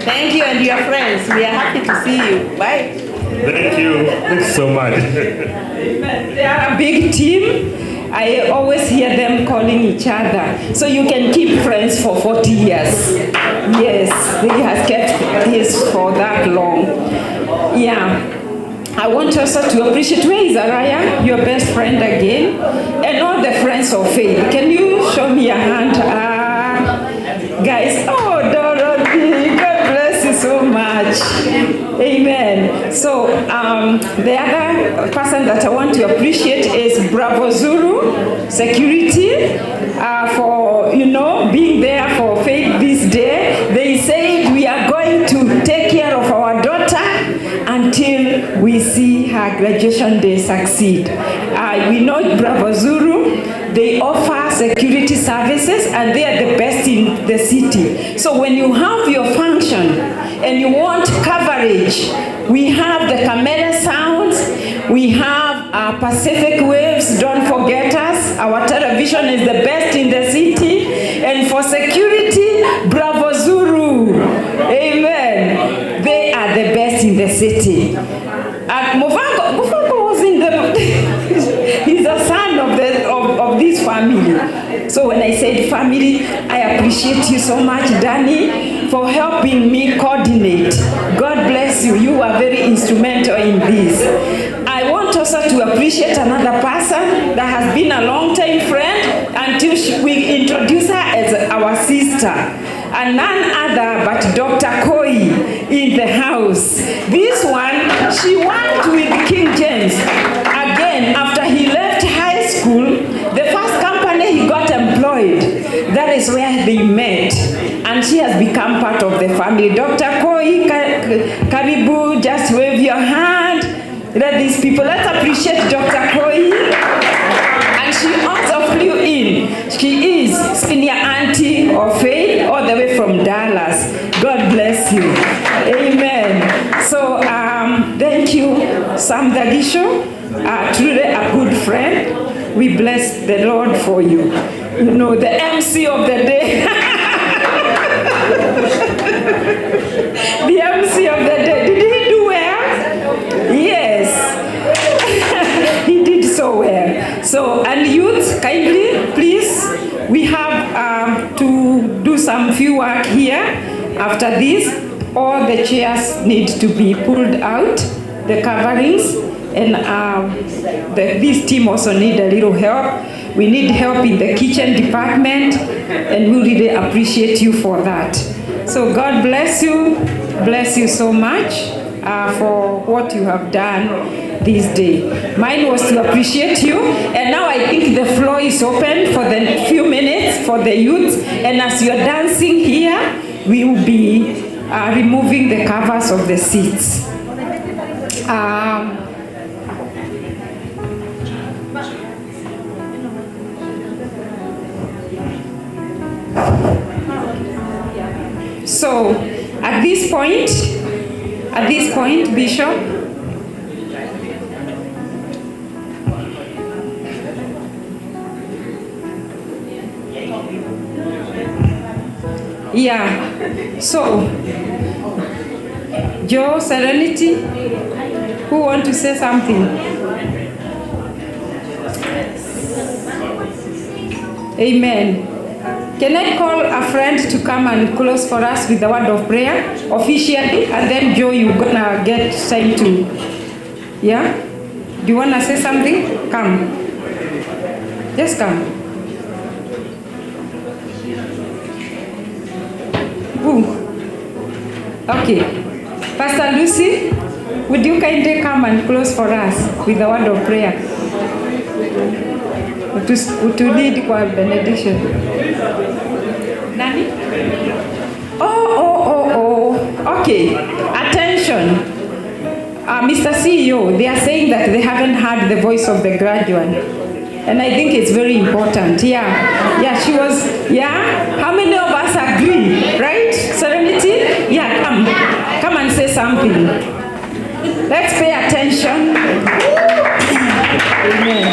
Thank you and your friends. We are happy to see you. Bye. Thank you. Thanks so much. They are a big team. I always hear them calling each other. So you can keep friends for 40 years. Yes, he has kept his for that long. Yeah. I want also to appreciate, where is Araya, your best friend again, and all the friends of faith. Can you show me a hand? Guys, oh, Dorothy, God bless you so much. Amen. So the other person that I want to appreciate is Bravo Zuru Security for, being there for faith this day. They said we are going to take care of our daughter until we see her graduation day succeed. We know Bravo Zuru, they offer security services and they are the best in the city. So when you have your function and you want coverage, we have the Camera Sounds, we have Pacific Waves, don't forget us. Our television is the best in the city. And for security, Bravo Zuru. Amen. They are the best in the city. Movango was in the, he's a son of this family. So when I said family, I appreciate you so much, Danny, for helping me coordinate. God bless you. You are very instrumental in this. I want also to appreciate another person that has been a long-time friend until we introduce her as our sister. And none other but Dr. Koi in the house. This one, she worked with King James. Again, after he left high school, the first company he got employed, that is where they met. And she has become part of the family. Dr. Koi, Karibu, just wave your hand. Let these people, let's appreciate Dr. Koi. And she also flew in. She is senior auntie of faith all the way from Dallas. God bless you. Amen. So thank you, Sam Dagisho, truly a good friend. We bless the Lord for you. The MC of the day. The MC of the day. Did he do well? Yes. He did so well. So, and youth, kindly, please, we have to do some few work here. After this, all the chairs need to be pulled out, the coverings, and this team also need a little help. We need help in the kitchen department, and we really appreciate you for that. So God bless you so much for what you have done this day. Mine was to appreciate you, and now I think the floor is open for the few minutes for the youth, and as you're dancing here, we will be removing the covers of the seats. So, at this point, Bishop, yeah, so, Joe, Serenity, who want to say something? Amen. Can I call a friend to come and close for us with the word of prayer officially? And then Joe, you're gonna get time to, yeah? Do you wanna say something? Come. Just come. Ooh. Okay. Pastor Lucy, would you kindly come and close for us with the word of prayer? To lead kwa benediction. Nani? Oh. Okay. Attention. Mr. CEO, they are saying that they haven't heard the voice of the graduate. And I think it's very important. Yeah, she was, yeah. How many of us agree, right? Serenity? Yeah, come and say something. Let's pay attention. Amen.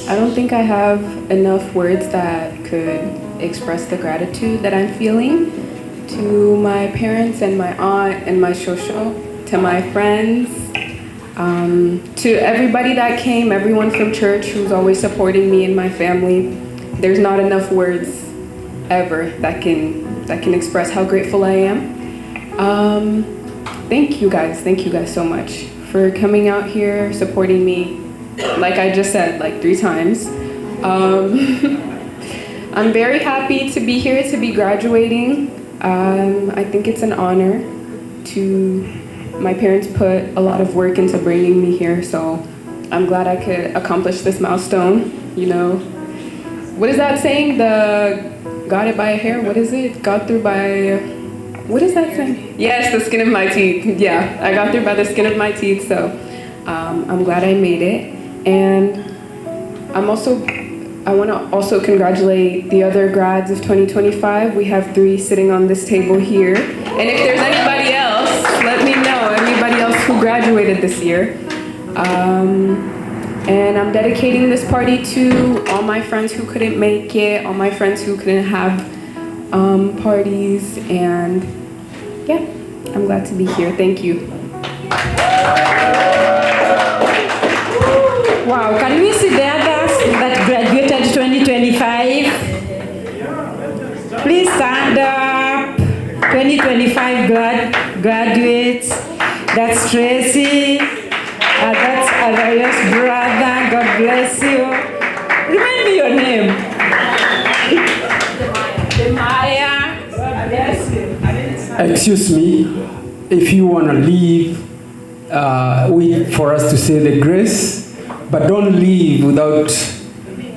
I don't think I have enough words that could express the gratitude that I'm feeling to my parents and my aunt and my shosho, to my friends, to everybody that came, everyone from church who's always supporting me and my family. There's not enough words ever that can express how grateful I am. Thank you guys so much for coming out here, supporting me. Like I just said, like 3 times. I'm very happy to be here, to be graduating. I think it's an honor my parents put a lot of work into bringing me here, so I'm glad I could accomplish this milestone, you know. What is that saying? Got it by a hair? What is it? Got through by... What is that saying? Yes, the skin of my teeth. Yeah, I got through by the skin of my teeth, so I'm glad I made it. And I want to also congratulate the other grads of 2025. We have 3 sitting on this table here. And if there's anybody else, let me know. Anybody else who graduated this year. And I'm dedicating this party to all my friends who couldn't make it, all my friends who couldn't have parties. And yeah, I'm glad to be here. Thank you. Wow, can we see the others that graduated 2025? Please stand up. 2025 graduates. That's Tracy. That's Aria's brother. God bless you. Remind me your name. Maya. God bless you. Excuse me, if you want to leave, wait for us to say the grace. But don't leave without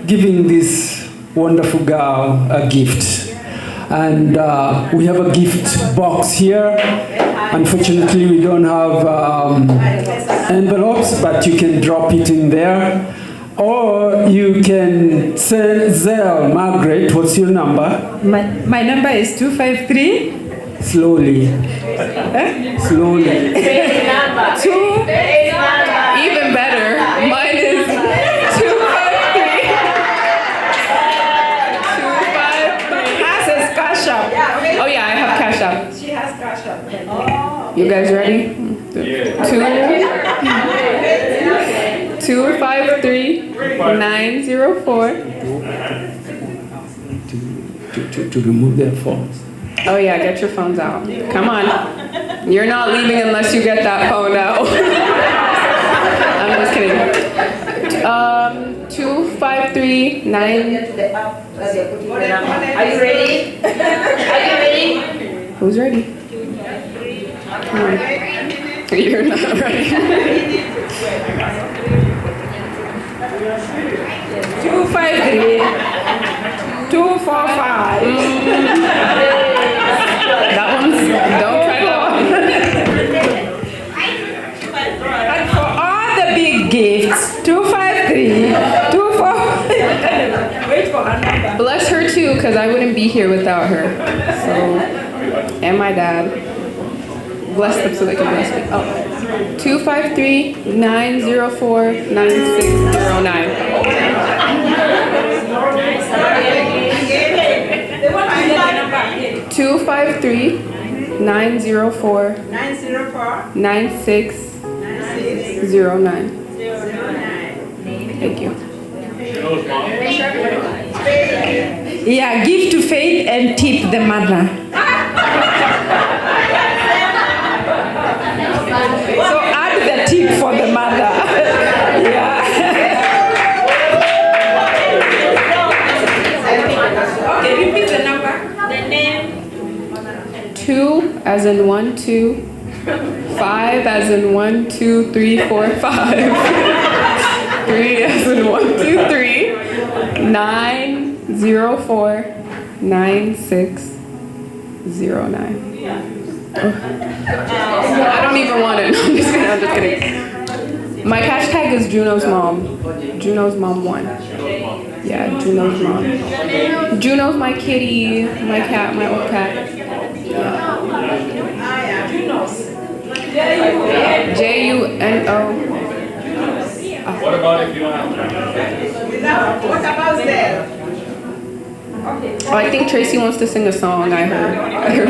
giving this wonderful girl a gift. And we have a gift box here. Unfortunately, we don't have envelopes, but you can drop it in there. Or you can send Zell. Margaret, what's your number? My number is 253. Slowly. Slowly. Even better. Mine is 253. 253. Hers is Cash App. Oh yeah, I have Cash App. She has Cash App. You guys ready? 253-904. To remove their phones. Oh yeah, get your phones out. Come on. You're not leaving unless you get that phone out. I'm just kidding. 253-9. Are you ready? Are you ready? Who's ready? Come on. You're not ready. 253. 245. That one's, don't try that one. And for all the big gifts, 253, 24. Wait for her number. Bless her too, because I wouldn't be here without her. So, and my dad. Bless them so they can bless me. Oh. 253-904-9609. 253-904-9609. Thank you. Yeah, give to Faith and tip the mother. So add the tip for the mother. Yeah. Okay, repeat the number. The name. 2 as in 1, 2. 5 as in 1, 2, 3, 4, 5. 3 as in 1, 2, 3. 9, 0, 4, 9, 6, 0, 9. Oh. I don't even want it. No, I'm just kidding. My hashtag is Juno's mom. Juno's mom 1. Yeah, Juno's mom. Juno's my kitty, my cat, my old cat. Juno. What about if you don't have What about there? Oh, I think Tracy wants to sing a song. I heard. Okay,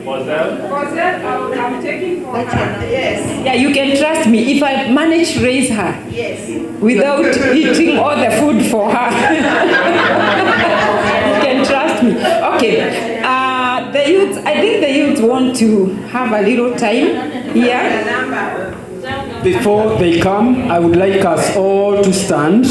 Was that? I'm taking for her. Yes. Yeah, you can trust me. If I manage to raise her without eating all the food for her, you can trust me. Okay. The youth, I think the youth want to have a little time here. Before they come, I would like us all to stand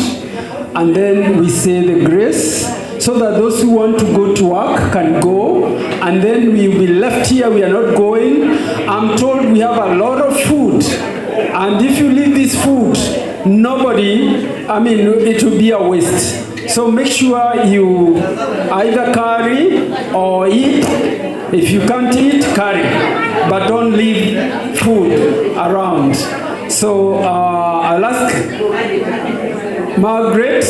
and then we say the grace so that those who want to go to work can go, and then we will be left here. We are not going. I'm told we have a lot of food, and if you leave this food, it will be a waste. So make sure you either carry or eat. If you can't eat, carry, but don't leave food around. So I'll ask Margaret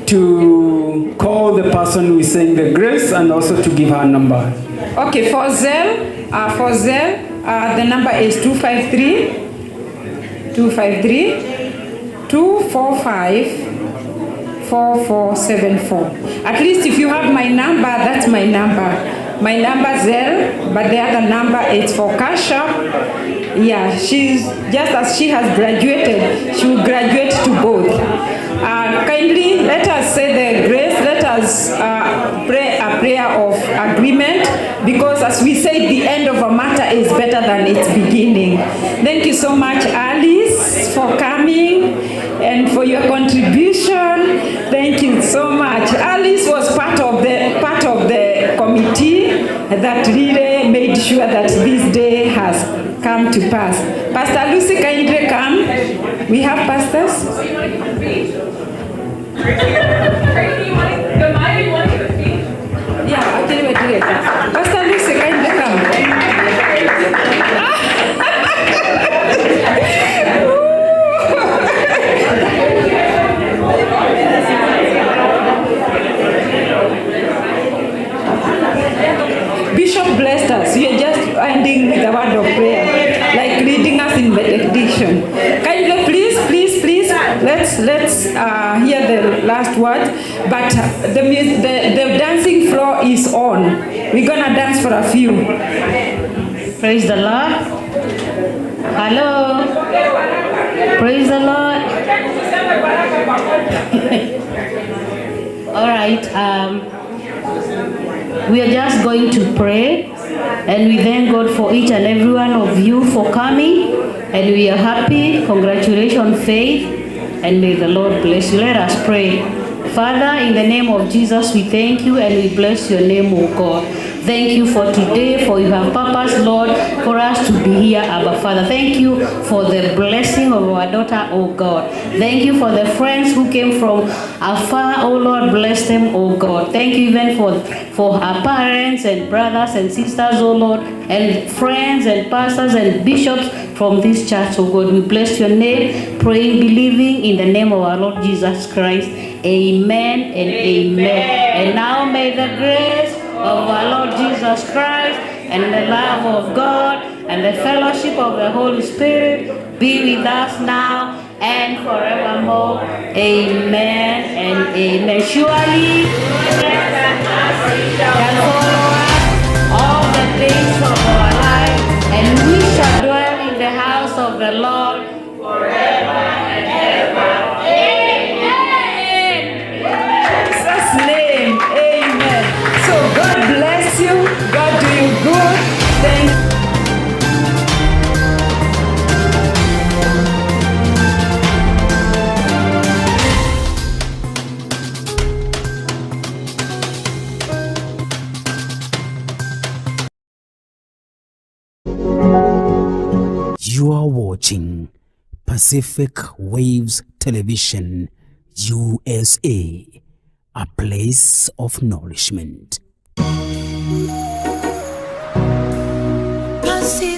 to call the person who is saying the grace and also to give her number. Okay, for Zell, the number is 245-4474. At least if you have my number, that's my number. My number Zell, but the other number is for Cash App. Yeah, she's just as she has graduated, she will graduate to both. Kindly let us say the grace, let us pray a prayer of agreement, because as we say, the end of a matter is better than its beginning. Thank you so much, Alice, for coming and for your contribution. Thank you so much. Alice was part of the committee that really made sure that this day has come to pass. Pastor Lucy, kindly come. We have pastors. Yeah, I'll tell you what to do. Pastor Lucy, kindly come. Bishop blessed us. We are just ending with a word of prayer, like leading us in benediction. Kindly, please, let's hear the last word. But the dancing floor is on. We're gonna dance for a few. Praise the Lord. Hello. Praise the Lord. All right. We are just going to pray, and we thank God for each and every one of you for coming, and we are happy. Congratulations, Faith, and may the Lord bless you. Let us pray. Father, in the name of Jesus, we thank you and we bless your name, O God. Thank you for today, for you have purpose, Lord, for us to be here, Abba Father. Thank you for the blessing of our daughter, O God. Thank you for the friends who came from afar, O Lord. Bless them, O God. Thank you even for our parents and brothers and sisters, O Lord, and friends and pastors and bishops from this church, O God. We bless your name, praying, believing in the name of our Lord Jesus Christ. Amen and amen. And now may the grace of our Lord Jesus Christ and the love of God and the fellowship of the Holy Spirit be with us now and forevermore. Amen and amen. Surely shall follow us all the days of our life, and we shall dwell in the house of the Lord forever and ever. Amen. You are watching Pacific Waves Television, USA, a place of nourishment. Pacific